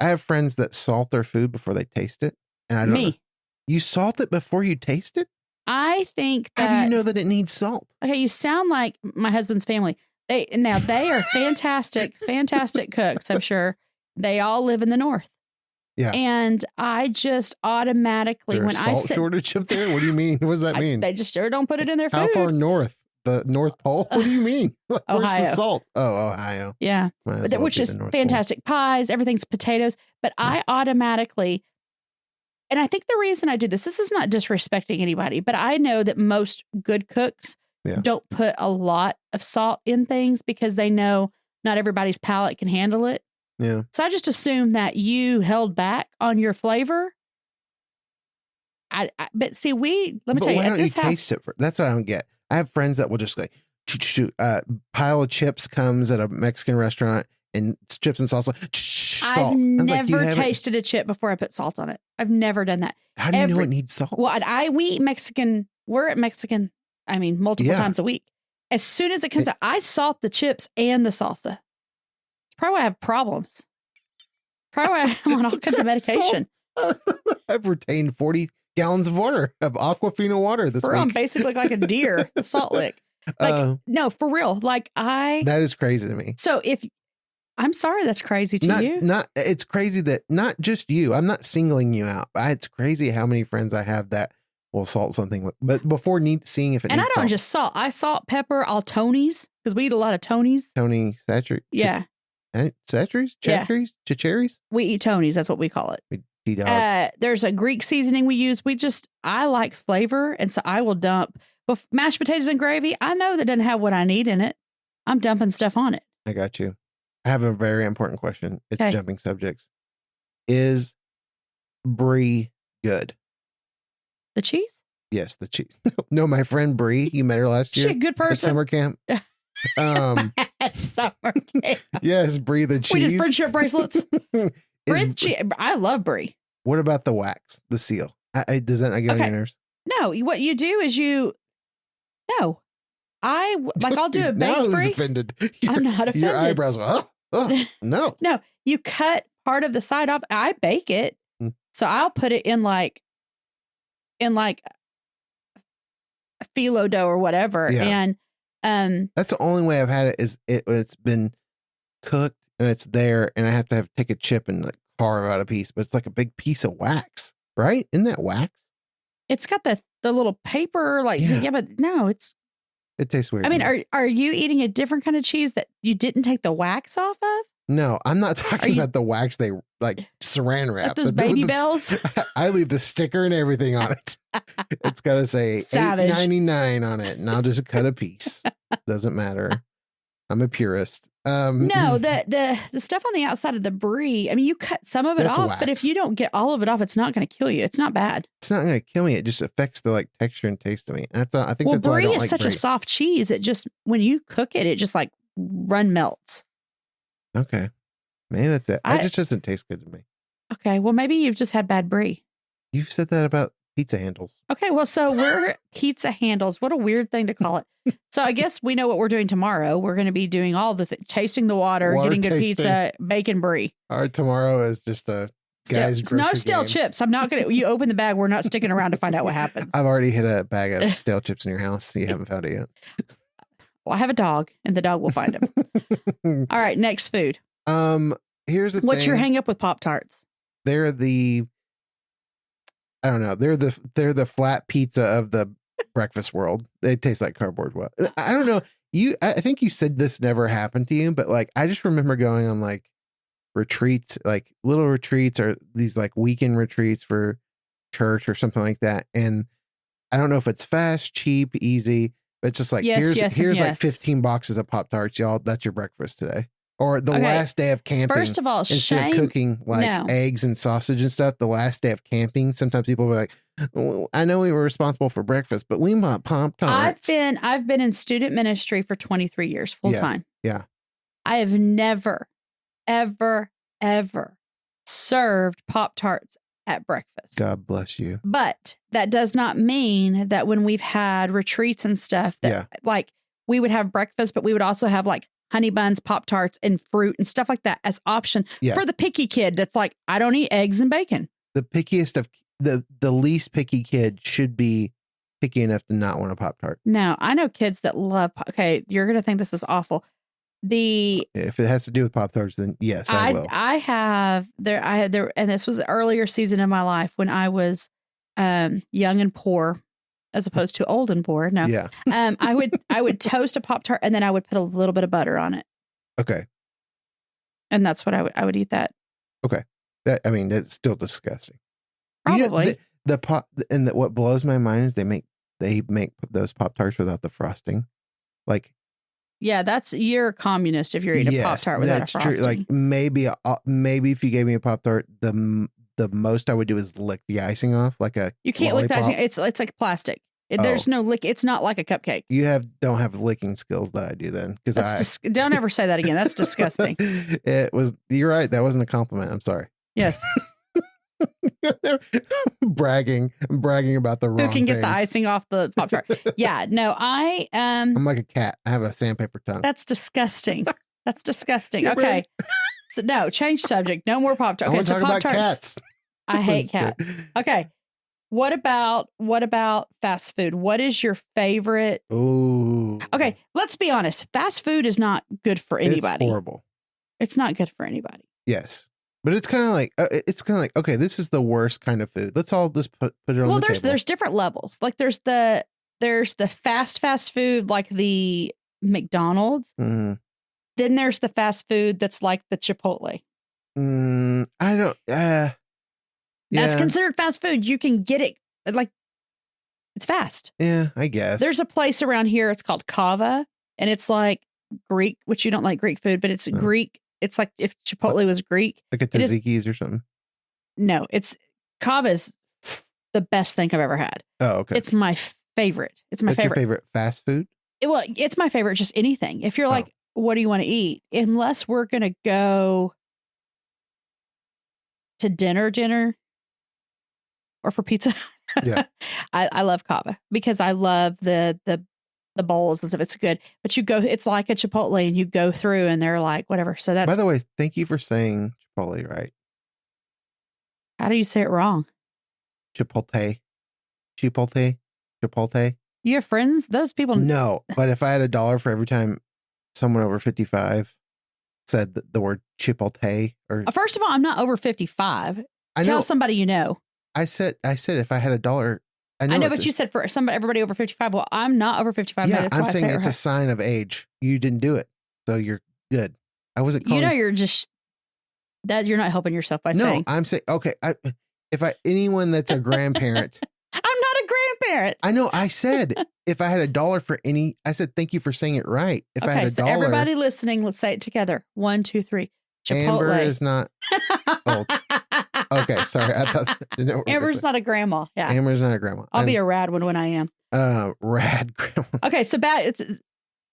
have friends that salt their food before they taste it. And I don't know. You salt it before you taste it? I think that. How do you know that it needs salt? Okay, you sound like my husband's family. They are fantastic, fantastic cooks, I'm sure. They all live in the north. Yeah. And I just automatically, when I salt shortage up there? What do you mean? What does that mean? They just sure don't put it in their food. How far north? The North Pole? What do you mean? Where's Ohio. the salt? Oh, Ohio. Yeah. Which is fantastic. Pies, everything's potatoes. But I automatically, and I think the reason I do this is not disrespecting anybody, but I know that most good cooks don't put a lot of salt in things because they know not everybody's palate can handle it. Yeah. So I just assume that you held back on your flavor. But see, let me tell you, why don't you taste it? That's what I don't get. I have friends that will just like, pile of chips comes at a Mexican restaurant and chips and salsa. I've never tasted a chip before I put salt on it. I've never done that. How do you know it needs salt? Well, we eat Mexican. We're at Mexican. I mean, multiple times a week. As soon as it comes out, I salt the chips and the salsa. It's probably why I have problems. Probably why I'm on all kinds of medication. I've retained 40 gallons of water, of Aquafina water this week. I'm basically like a deer, the salt lick. No, for real. That is crazy to me. So I'm sorry that's crazy to you. It's crazy that not just you, I'm not singling you out. It's crazy how many friends I have that will salt something, but before seeing if it and needs I don't salt. just salt. I salt, pepper, all Tonys because we eat a lot of Tonys. Tony Satcheries. Yeah. Satcheries? Chatcheries? Chicheries? We eat Tonys. That's what we call it. There's a Greek seasoning we use. I like flavor. And so I will dump mashed potatoes and gravy. I know that doesn't have what I need in it. I'm dumping stuff on it. I got you. I have a very important question. It's jumping subjects. Is brie good? The cheese? Yes, the cheese. No, my friend Brie, you met her last year. She's a good person. At summer camp. At summer camp. Yes, Brie the cheese. We did friendship bracelets. I love Brie. What about the wax, the seal? Does that not get on your nerves? No, what you do is I'll do a baked now Brie. I was offended. I'm not offended. Your eyebrows are, no. No, you cut part of the side off. I bake it. So I'll put it in like phyllo dough or whatever. Yeah. And that's the only way I've had it is it's been cooked and it's there and I have to take a chip and carve out a piece, but it's like a big piece of wax, right? Isn't that wax? It's got the little paper, but no, it tastes weird. I mean, are you eating a different kind of cheese that you didn't take the wax off of? No, I'm not talking about the wax they saran wrap. Those baby bells? I leave the sticker and everything on it. It's got to say $8.99 on it, and I'll just cut a piece. Doesn't matter. I'm a purist. No, the stuff on the outside of the brie, I mean, you cut some of it off, wax. But if you don't get all of it off, it's not going to kill you. It's not bad. It's not going to kill me. It just affects the texture and taste of me. I think that's why I don't like brie is such a soft cheese. It just, when you cook it, it just melts. Okay. Maybe that's it. It just doesn't taste good to me. Okay. Well, maybe you've just had bad brie. You've said that about pizza handles. Okay. Well, so we're pizza handles. What a weird thing to call it. So I guess we know what we're doing tomorrow. We're going to be doing all the tasting the water, getting good pizza, bacon brie. All right. Tomorrow is just a guy's grocery no stale chips. I'm not going to, you open the bag. We're not sticking around to find out what happens. I've already hit a bag of stale chips in your house. You haven't found it yet. Well, I have a dog and the dog will find them. All right. Next food. Here's the thing. What's your hang up with Pop-Tarts? They're the flat pizza of the breakfast world. They taste like cardboard. What? I don't know. I think you said this never happened to you, but like I just remember going on like retreats, like little retreats or these like weekend retreats for church or something like that. And I don't know if it's fast, cheap, easy, but it's just like here's like 15 boxes of Pop-Tarts, y'all. That's your breakfast today. Or the last day of camping. First of all, instead of cooking like eggs and sausage and stuff, the last day of camping, sometimes people will be like, oh, I know we were responsible for breakfast, but we want Pop-Tarts. I've been in student ministry for 23 years, full time. Yeah. I have never, ever, ever served Pop-Tarts at breakfast. God bless you. But that does not mean that when we've had retreats and stuff that like we would have breakfast, but we would also have like honey buns, Pop-Tarts, and fruit and stuff like that as option for the picky kid that's like, I don't eat eggs and bacon. The pickiest of the least picky kid should be picky enough to not want a Pop-Tart. No, I know kids that love, okay, you're going to think this is awful. If it has to do with Pop-Tarts, then yes, I will. I had there, and this was an earlier season of my life when I was young and poor, as opposed to old and poor. No, I would toast a Pop-Tart and then I would put a little bit of butter on it. Okay, and that's what I would eat that. Okay, that's still disgusting. Probably what blows my mind is they make those Pop-Tarts without the frosting, like. Yeah, you're a communist if you're eating a Pop-Tart without a frosting. True. Like maybe if you gave me a Pop-Tart, the most I would do is lick the icing off like a. You can't lick the icing. It's like plastic. There's no lick. It's not like a cupcake. You don't have licking skills that I do then because don't ever say that again. That's disgusting. You're right. That wasn't a compliment. I'm sorry. Yes. bragging about the wrong who can get things. the icing off the Pop-Tart. Yeah, no, I'm like a cat. I have a sandpaper tongue. That's disgusting. That's disgusting. Okay, so no, change subject. No more Pop-Tarts. Okay, so Pop-Tarts. About cats. I hate cats. Okay, what about fast food? What is your favorite? Ooh. Okay, let's be honest. Fast food is not good for anybody. It's horrible. It's not good for anybody. Yes. But it's kind of like, okay, this is the worst kind of food. Let's all just put it on the table. There's different levels. Like there's the fast food, like the McDonald's. Mm-hmm. Then there's the fast food that's like the Chipotle. I don't. That's considered fast food. You can get it like it's fast. Yeah, I guess. There's a place around here. It's called Kava, and it's like Greek, which you don't like Greek food, but it's Greek. It's like if Chipotle was Greek. Like a tzatziki's or something? No, Kava's the best thing I've ever had. Oh, okay. It's my favorite. It's my favorite. Your favorite fast food? It's my favorite, just anything. If you're like, what do you want to eat? Unless we're going to go to dinner, or for pizza. Yeah. I love Kava because I love the bowls and stuff. It's good, but it's like a Chipotle and you go through and they're like, whatever. So that's, by the way, thank you for saying Chipotle, right? How do you say it wrong? Chipotle. You have friends? Those people. No, but if I had $1 for every time someone over 55 said the word Chipotle or. First of all, I'm not over 55. Tell somebody you know. I said if I had $1. I know, but you said for everybody over 55. Well, I'm not over 55. Yeah, I'm saying it's a sign of age. You didn't do it, so you're good. I wasn't calling. You're just that you're not helping yourself by saying. No, I'm saying okay. Anyone that's a grandparent. I'm not a grandparent. I know. I said if I had $1 for any, I said thank you for saying it right. If I had $1, so everybody listening, let's say it together. 1, 2, 3. Chipotle. Amber is not old. Okay, sorry. I thought Amber's not a grandma. Yeah, Amber's not a grandma. I'll be a rad one when I am. Rad grandma. Okay, so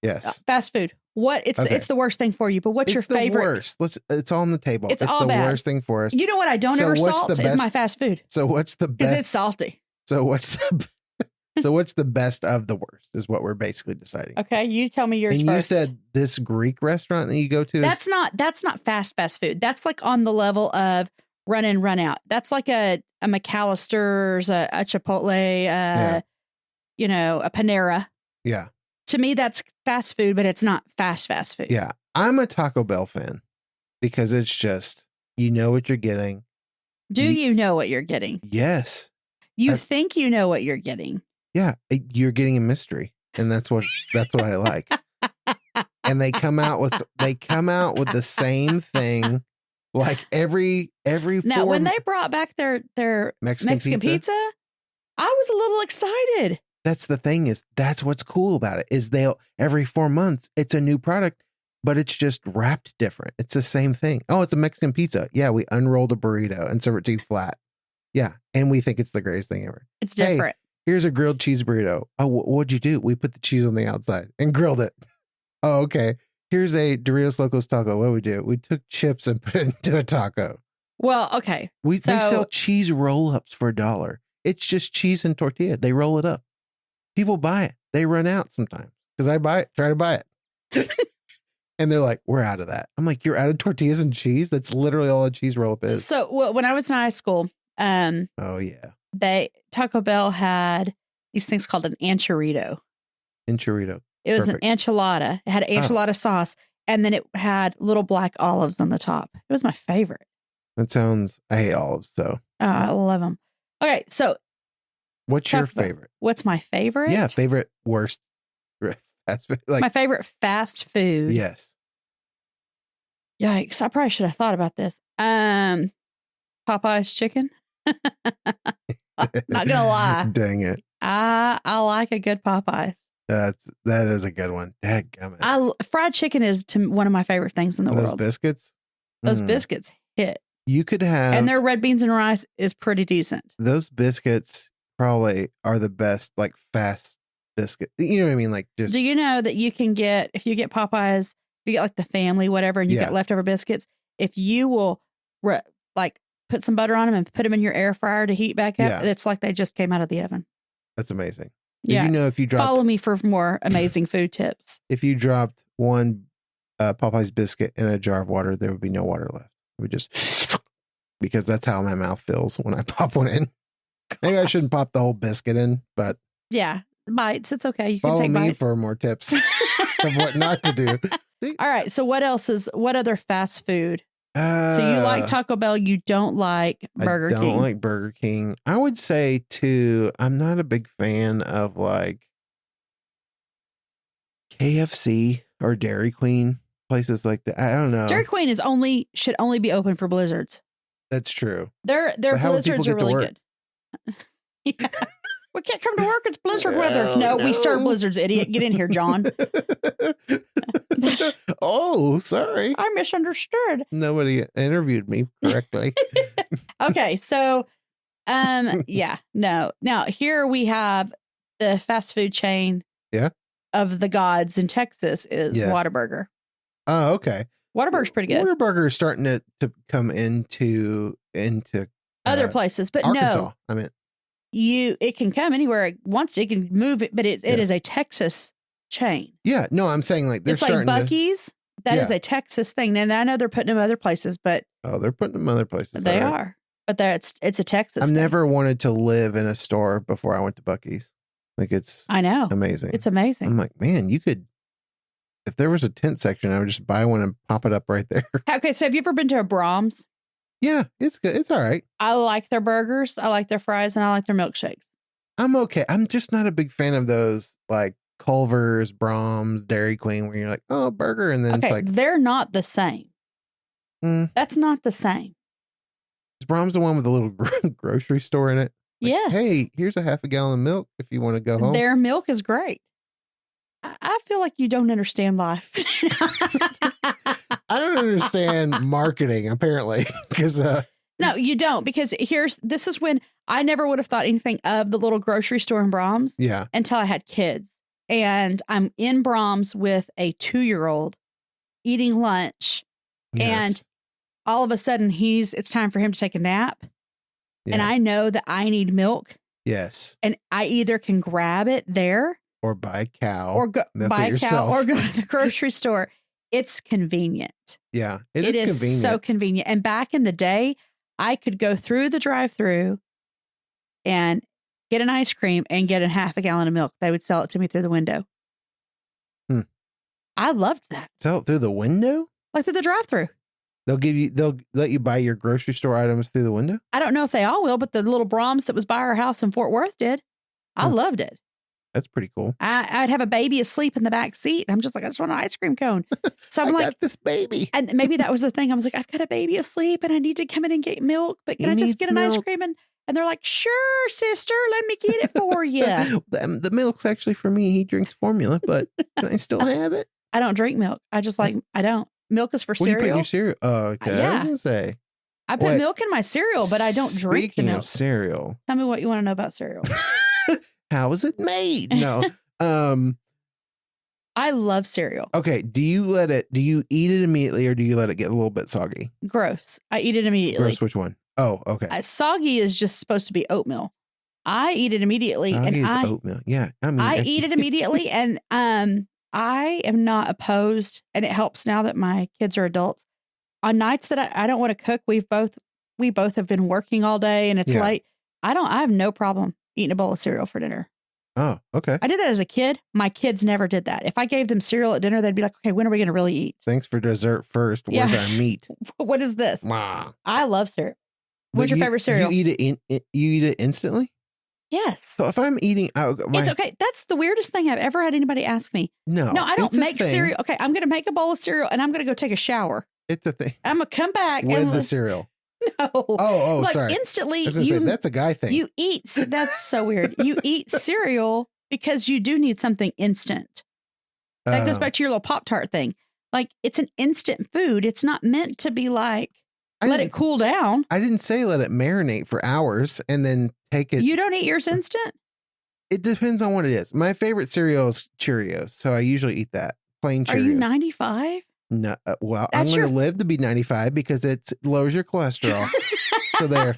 yes, fast food. It's the worst thing for you. But what's your favorite? Worst. It's all on the table. It's all the bad. Worst thing for us. You know what? I don't ever salt is my fast food. So what's the best? Because it's salty. So what's the best of the worst is what we're basically deciding. Okay, you tell me yours and first. You said this Greek restaurant that you go to. That's not fast food. That's like on the level of run in, run out. That's like a McAllister's, a Chipotle, a Panera. Yeah. To me, that's fast food, but it's not fast food. Yeah. I'm a Taco Bell fan because it's just, you know what you're getting. Do you know what you're getting? Yes. You think you know what you're getting. Yeah, you're getting a mystery, and that's what I like. And they come out with the same thing, like every Now, when they brought back their Mexican pizza, I was a little excited. That's the thing that's what's cool about it is they'll every 4 months it's a new product, but it's just wrapped different. It's the same thing. Oh, it's a Mexican pizza. Yeah, we unrolled a burrito and serve it to you flat. Yeah, and we think it's the greatest thing ever. It's different. Hey, here's a grilled cheese burrito. Oh, what'd you do? We put the cheese on the outside and grilled it. Oh, okay. Here's a Doritos Locos taco. What do we do? We took chips and put it into a taco. Well, okay. They sell cheese roll-ups for $1. It's just cheese and tortilla. They roll it up. People buy it. They run out sometimes because I try to buy it. And they're like, we're out of that. I'm like, you're out of tortillas and cheese? That's literally all a cheese roll-up is. So when I was in high school, oh yeah, Taco Bell had these things called an anchorito. Enchilada. It was an enchilada. It had enchilada sauce, and then it had little black olives on the top. It was my favorite. That sounds. I hate olives, so I love them. Okay, so what's your favorite? What's my favorite? Yeah, favorite worst fast food. Like my favorite fast food. Yes. Yikes! I probably should have thought about this. Popeye's chicken. Not gonna lie. Dang it. I like a good Popeyes. That is a good one. Dadgummit. Fried chicken is one of my favorite things in the world. Those biscuits? Those biscuits hit. You could have. And their red beans and rice is pretty decent. Those biscuits probably are the best, like fast biscuit. You know what I mean? Like just. Do you know that you can get, if you get Popeyes, if you get like the family, whatever, and you get leftover biscuits, if you will like put some butter on them and put them in your air fryer to heat back up, it's like they just came out of the oven. That's amazing. Yeah. Did you know if you dropped. Follow me for more amazing food tips. If you dropped one Popeye's biscuit in a jar of water, there would be no water left. It would just. Because that's how my mouth feels when I pop one in. Maybe I shouldn't pop the whole biscuit in, but. Yeah. Bites. It's okay. You follow can take me bites. For more tips of what not to do. See? All right. So what other fast food? So you like Taco Bell. You don't like Burger King. I don't like Burger King. I would say too, I'm not a big fan of like KFC or Dairy Queen, places like that. I don't know. Dairy Queen should only be open for blizzards. That's true. Their blizzards are really good. Yeah. We can't come to work. It's blizzard weather. No, we start blizzards, idiot. Get in here, John. Oh, sorry. I misunderstood. Nobody interviewed me correctly. Okay, so, yeah, no. Now, here we have the fast food chain of the gods in Texas is Whataburger. Oh, okay. Whataburger's pretty good. Whataburger is starting to come into other places, but Arkansas, no. I mean. It can come anywhere it wants to. It can move it, but it is a Texas chain. Yeah, no, I'm saying like they're it's like Buc-ee's. That is a Texas thing. And I know they're putting them other places, but they're putting them other places. They are, but it's a Texas. I've thing. never wanted to live in a store before I went to Buc-ee's. Like I know, amazing. It's amazing. I'm like, man, you could. If there was a tent section, I would just buy one and pop it up right there. Okay, so have you ever been to a Brahms? Yeah, it's good. It's all right. I like their burgers. I like their fries, and I like their milkshakes. I'm okay. I'm just not a big fan of those like Culver's, Brahms, Dairy Queen, where you're like, oh, burger, and then it's like they're not the same. That's not the same. Is Brahms the one with the little grocery store in it? Like, yes. Hey, here's a half a gallon of milk if you want to go home. Their milk is great. I feel like you don't understand life. I don't understand marketing, apparently, because no, you don't. Because this is when I never would have thought anything of the little grocery store in Brahms. Yeah. Until I had kids, and I'm in Brahms with a 2-year-old eating lunch, and all of a sudden it's time for him to take a nap, and I know that I need milk. Yes. And I either can grab it there. Or buy a cow. Or buy a cow or go to the grocery store. It's convenient. Yeah, it is convenient. So convenient. And back in the day, I could go through the drive-thru and get an ice cream and get a half a gallon of milk. They would sell it to me through the window. I loved that. Sell it through the window? Like through the drive-thru. They'll let you buy your grocery store items through the window? I don't know if they all will, but the little Brahms that was by our house in Fort Worth did. I loved it. That's pretty cool. I'd have a baby asleep in the back seat. I'm just like, I just want an ice cream cone. So I'm I like, got this baby. and maybe that was the thing. I was like, I've got a baby asleep and I need to come in and get milk, but can I just get an ice cream? And they're like, sure, sister, let me get it for you. The milk's actually for me. He drinks formula, but can I still have it? I don't drink milk. I just like, I don't. Milk is for What do you put in cereal. your cereal? Oh, okay. Yeah. I was gonna say. I put milk in my cereal, but I don't drink the Speaking milk. of cereal, Tell me what you want to know about cereal. how is it made? No. I love cereal. Okay. Do you eat it immediately or do you let it get a little bit soggy? Gross. I eat it immediately. Gross, which one? Oh, okay. Soggy is just supposed to be oatmeal. I eat it immediately. Soggy and is oatmeal. Yeah. I mean, I eat it immediately. And I am not opposed. And it helps now that my kids are adults. On nights that I don't want to cook, we both have been working all day and it's late. I have no problem eating a bowl of cereal for dinner. Oh, okay. I did that as a kid. My kids never did that. If I gave them cereal at dinner, they'd be like, okay, when are we going to really eat? Thanks for dessert first. Where's our meat? What is this? Wow. I love cereal. What's your favorite cereal? You eat it instantly? Yes. So if I'm eating it's okay. That's the weirdest thing I've ever had anybody ask me. No, I don't make cereal. Okay, I'm going to make a bowl of cereal and I'm going to go take a shower. It's a thing. I'm going to come back with the cereal. No. Oh, like sorry. Instantly. I was going to say, that's a guy thing. You eat. That's so weird. You eat cereal because you do need something instant. That goes back to your little Pop-Tart thing. Like, it's an instant food. It's not meant to be like, let it cool down. I didn't say let it marinate for hours and then take it. You don't eat yours instant? It depends on what it is. My favorite cereal is Cheerios, so I usually eat that. Plain Cheerios. Are you 95? No, well, I'm going to live to be 95 because it lowers your cholesterol. So there,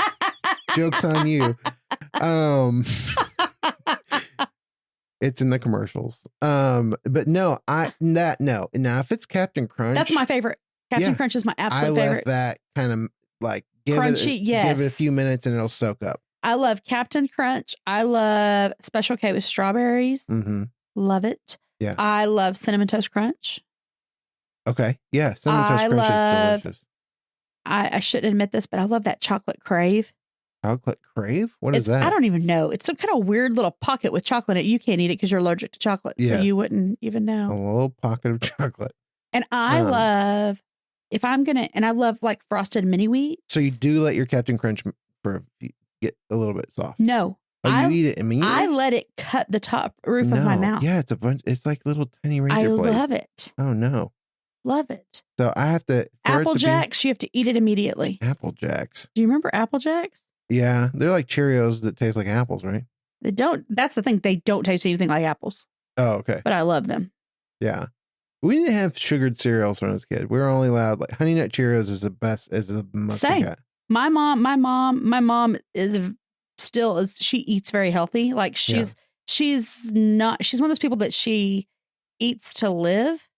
joke's on you. It's in the commercials. But no, no. Now, if it's Captain Crunch, that's my favorite. Captain Crunch is my absolute favorite. I let that kind of like give crunchy. Give it a few minutes and it'll soak up. I love Captain Crunch. I love Special K with strawberries. Mm-hmm. Love it. Yeah. I love Cinnamon Toast Crunch. Okay. Yeah. Cinnamon Toast Crunch is delicious. I shouldn't admit this, but I love that chocolate crave. Chocolate crave? What is that? I don't even know. It's some kind of weird little pocket with chocolate in it. You can't eat it because you're allergic to chocolate. Yes. So you wouldn't even know. A little pocket of chocolate. And I love, and I love like frosted mini wheats. So you do let your Captain Crunch get a little bit soft? No. Oh, you eat it immediately? I let it cut the top roof of my mouth. Yeah, it's like little tiny razor blades. I love it. Oh, no. Love it. So I have to... Apple Jacks, you have to eat it immediately. Apple Jacks. Do you remember Apple Jacks? Yeah, they're like Cheerios that taste like apples, right? They don't. That's the thing. They don't taste anything like apples. Oh, okay. But I love them. Yeah. We didn't have sugared cereals when I was a kid. We were only allowed like Honey Nut Cheerios is the best, is the most we got. My mom is still she eats very healthy. Like she's one of those people that she eats to live.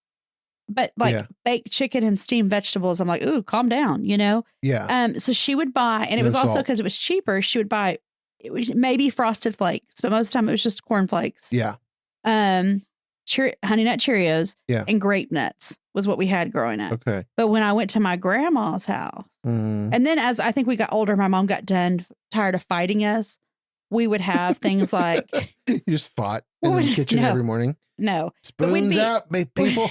But like baked chicken and steamed vegetables, I'm like, ooh, calm down, you know? Yeah. So she would buy, and it was also because it was cheaper, she would buy maybe Frosted Flakes, but most of the time it was just corn flakes. Yeah. Honey Nut Cheerios and grape nuts was what we had growing up. Okay. But when I went to my grandma's house, and then as I think we got older, my mom got tired of fighting us. We would have things like... You just fought in the kitchen every morning? No. Spoons out, people.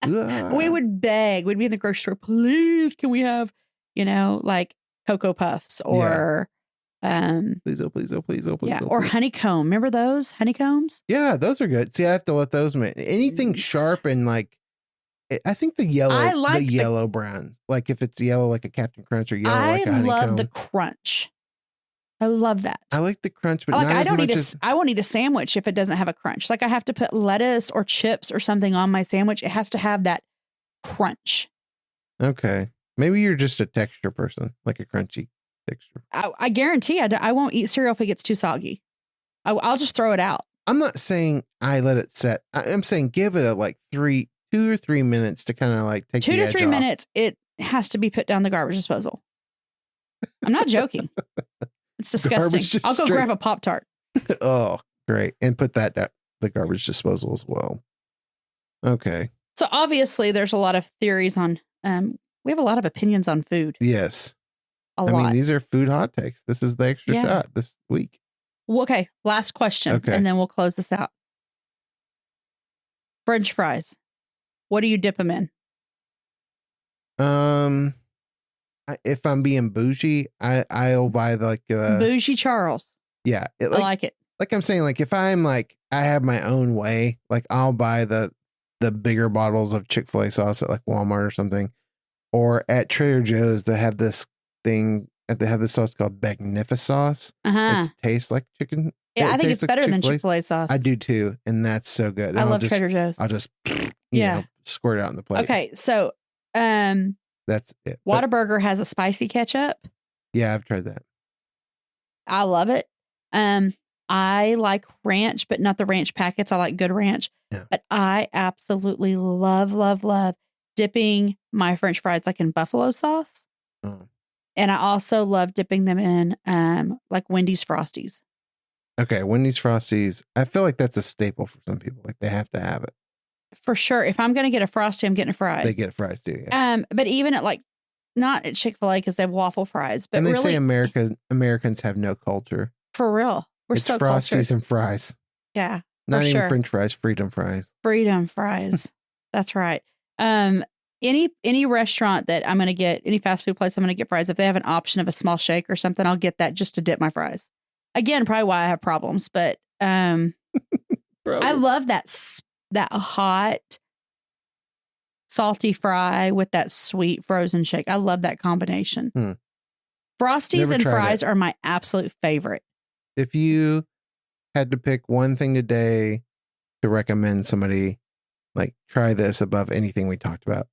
We would beg. We'd be in the grocery store. Please, can we have, like Cocoa Puffs or, please, oh, please, oh, please, oh, please. Yeah, oh, or please. honeycomb. Remember those honeycombs? Yeah, those are good. See, I have to let those anything sharp and like. I think the yellow, yellow brown. Like if it's yellow, like a Captain Crunch, or yellow, like a honeycomb. I love the crunch. I love that. I like the crunch, but not as much as... I won't eat a sandwich if it doesn't have a crunch. Like I have to put lettuce or chips or something on my sandwich. It has to have that crunch. Okay. Maybe you're just a texture person, like a crunchy texture. I guarantee I won't eat cereal if it gets too soggy. I'll just throw it out. I'm not saying I let it set. I'm saying give it a 2 or 3 minutes to kind of like take 2 the to edge 3 off. minutes. It has to be put down the garbage disposal. I'm not joking. It's disgusting. I'll go grab a Pop-Tart. Oh, great. And put that down the garbage disposal as well. Okay. So obviously there's a lot of theories on, we have a lot of opinions on food. Yes. I mean, these are food hot takes. This is the extra shot this week. Well, okay, last question, Okay. and then we'll close this out. French fries. What do you dip them in? If I'm being bougie, I'll buy Bougie Charles. yeah. I like it. Like I'm saying, like if I'm like I have my own way, like I'll buy the bigger bottles of Chick-fil-A sauce at like Walmart or something, or at Trader Joe's they have this thing. They have this sauce called Magnificauce. It tastes like chicken. Yeah, I think it's like better than Chick-fil-A sauce. I do too, and that's so good. And I love Trader Joe's. I'll just you know, squirt it out in the plate. Okay, so that's it. Whataburger has a spicy ketchup. Yeah, I've tried that. I love it. I like ranch, but not the ranch packets. I like Good Ranch. Yeah. But I absolutely love dipping my French fries like in buffalo sauce. Oh. And I also love dipping them in like Wendy's Frosties. Okay, Wendy's Frosties. I feel like that's a staple for some people. Like they have to have it. For sure. If I'm going to get a Frosty, I'm getting a fries. They get fries too. Yeah. But even at like, not at Chick-fil-A because they have waffle fries. But and they really, say Americans have no culture. For real. It's so Frosties cultured. and fries. Yeah. Not even sure. French fries, freedom fries. Freedom fries. That's right. Any restaurant that I'm going to get, any fast food place I'm going to get fries, if they have an option of a small shake or something, I'll get that just to dip my fries. Again, probably why I have problems, but I love that hot, salty fry with that sweet frozen shake. I love that combination. Frosties Never and tried fries it. are my absolute favorite. If you had to pick one thing today to recommend somebody, like try this above anything we talked about.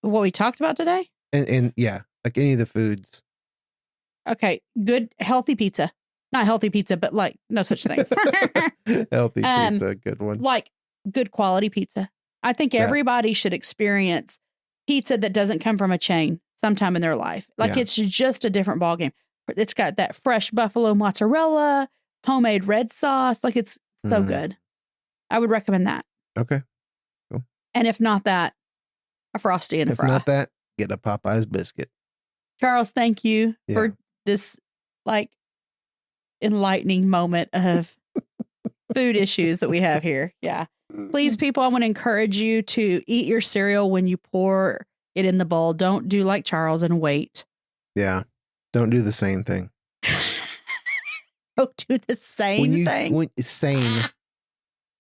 What we talked about today? And yeah, like any of the foods. Okay, good, healthy pizza. Not healthy pizza, but like no such thing. Healthy pizza, good one. Like good quality pizza. I think everybody should experience pizza that doesn't come from a chain sometime in their life. Like it's just a different ballgame. It's got that fresh buffalo mozzarella, homemade red sauce. Like it's so good. I would recommend that. Okay. Cool. And if not that, a Frosty and a fry. If not that, get a Popeye's biscuit. Charles, thank you for this like enlightening moment of food issues that we have here. Yeah. Please, people, I want to encourage you to eat your cereal when you pour it in the bowl. Don't do like Charles and wait. Yeah. Don't do the same thing. Don't do the same thing.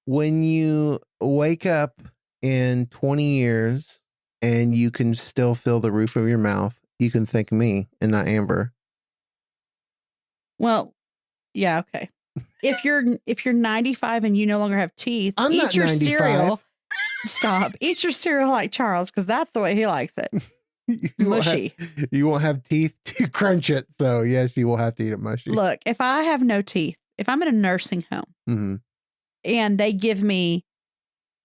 When you wake up in 20 years and you can still feel the roof of your mouth, you can thank me and not Amber. Well, yeah, okay. If you're 95 and you no longer have teeth, eat your cereal. Stop. Eat your cereal like Charles, because that's the way he likes it. Mushy. You won't have teeth to crunch it. So yes, you will have to eat it mushy. Look, if I have no teeth, if I'm in a nursing home and they give me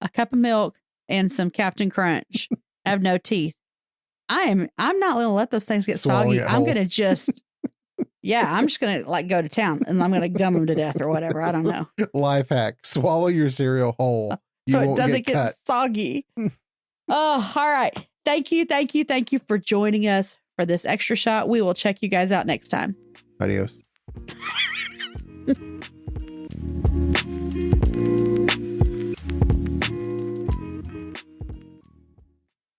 a cup of milk and some Captain Crunch, I have no teeth. I'm not going to let those things get soggy. I'm going to just, I'm just going to like go to town and I'm going to gum them to death or whatever. I don't know. Life hack: swallow your cereal whole so it doesn't get soggy. Oh, all right. Thank you for joining us for this extra shot. We will check you guys out next time. Adios.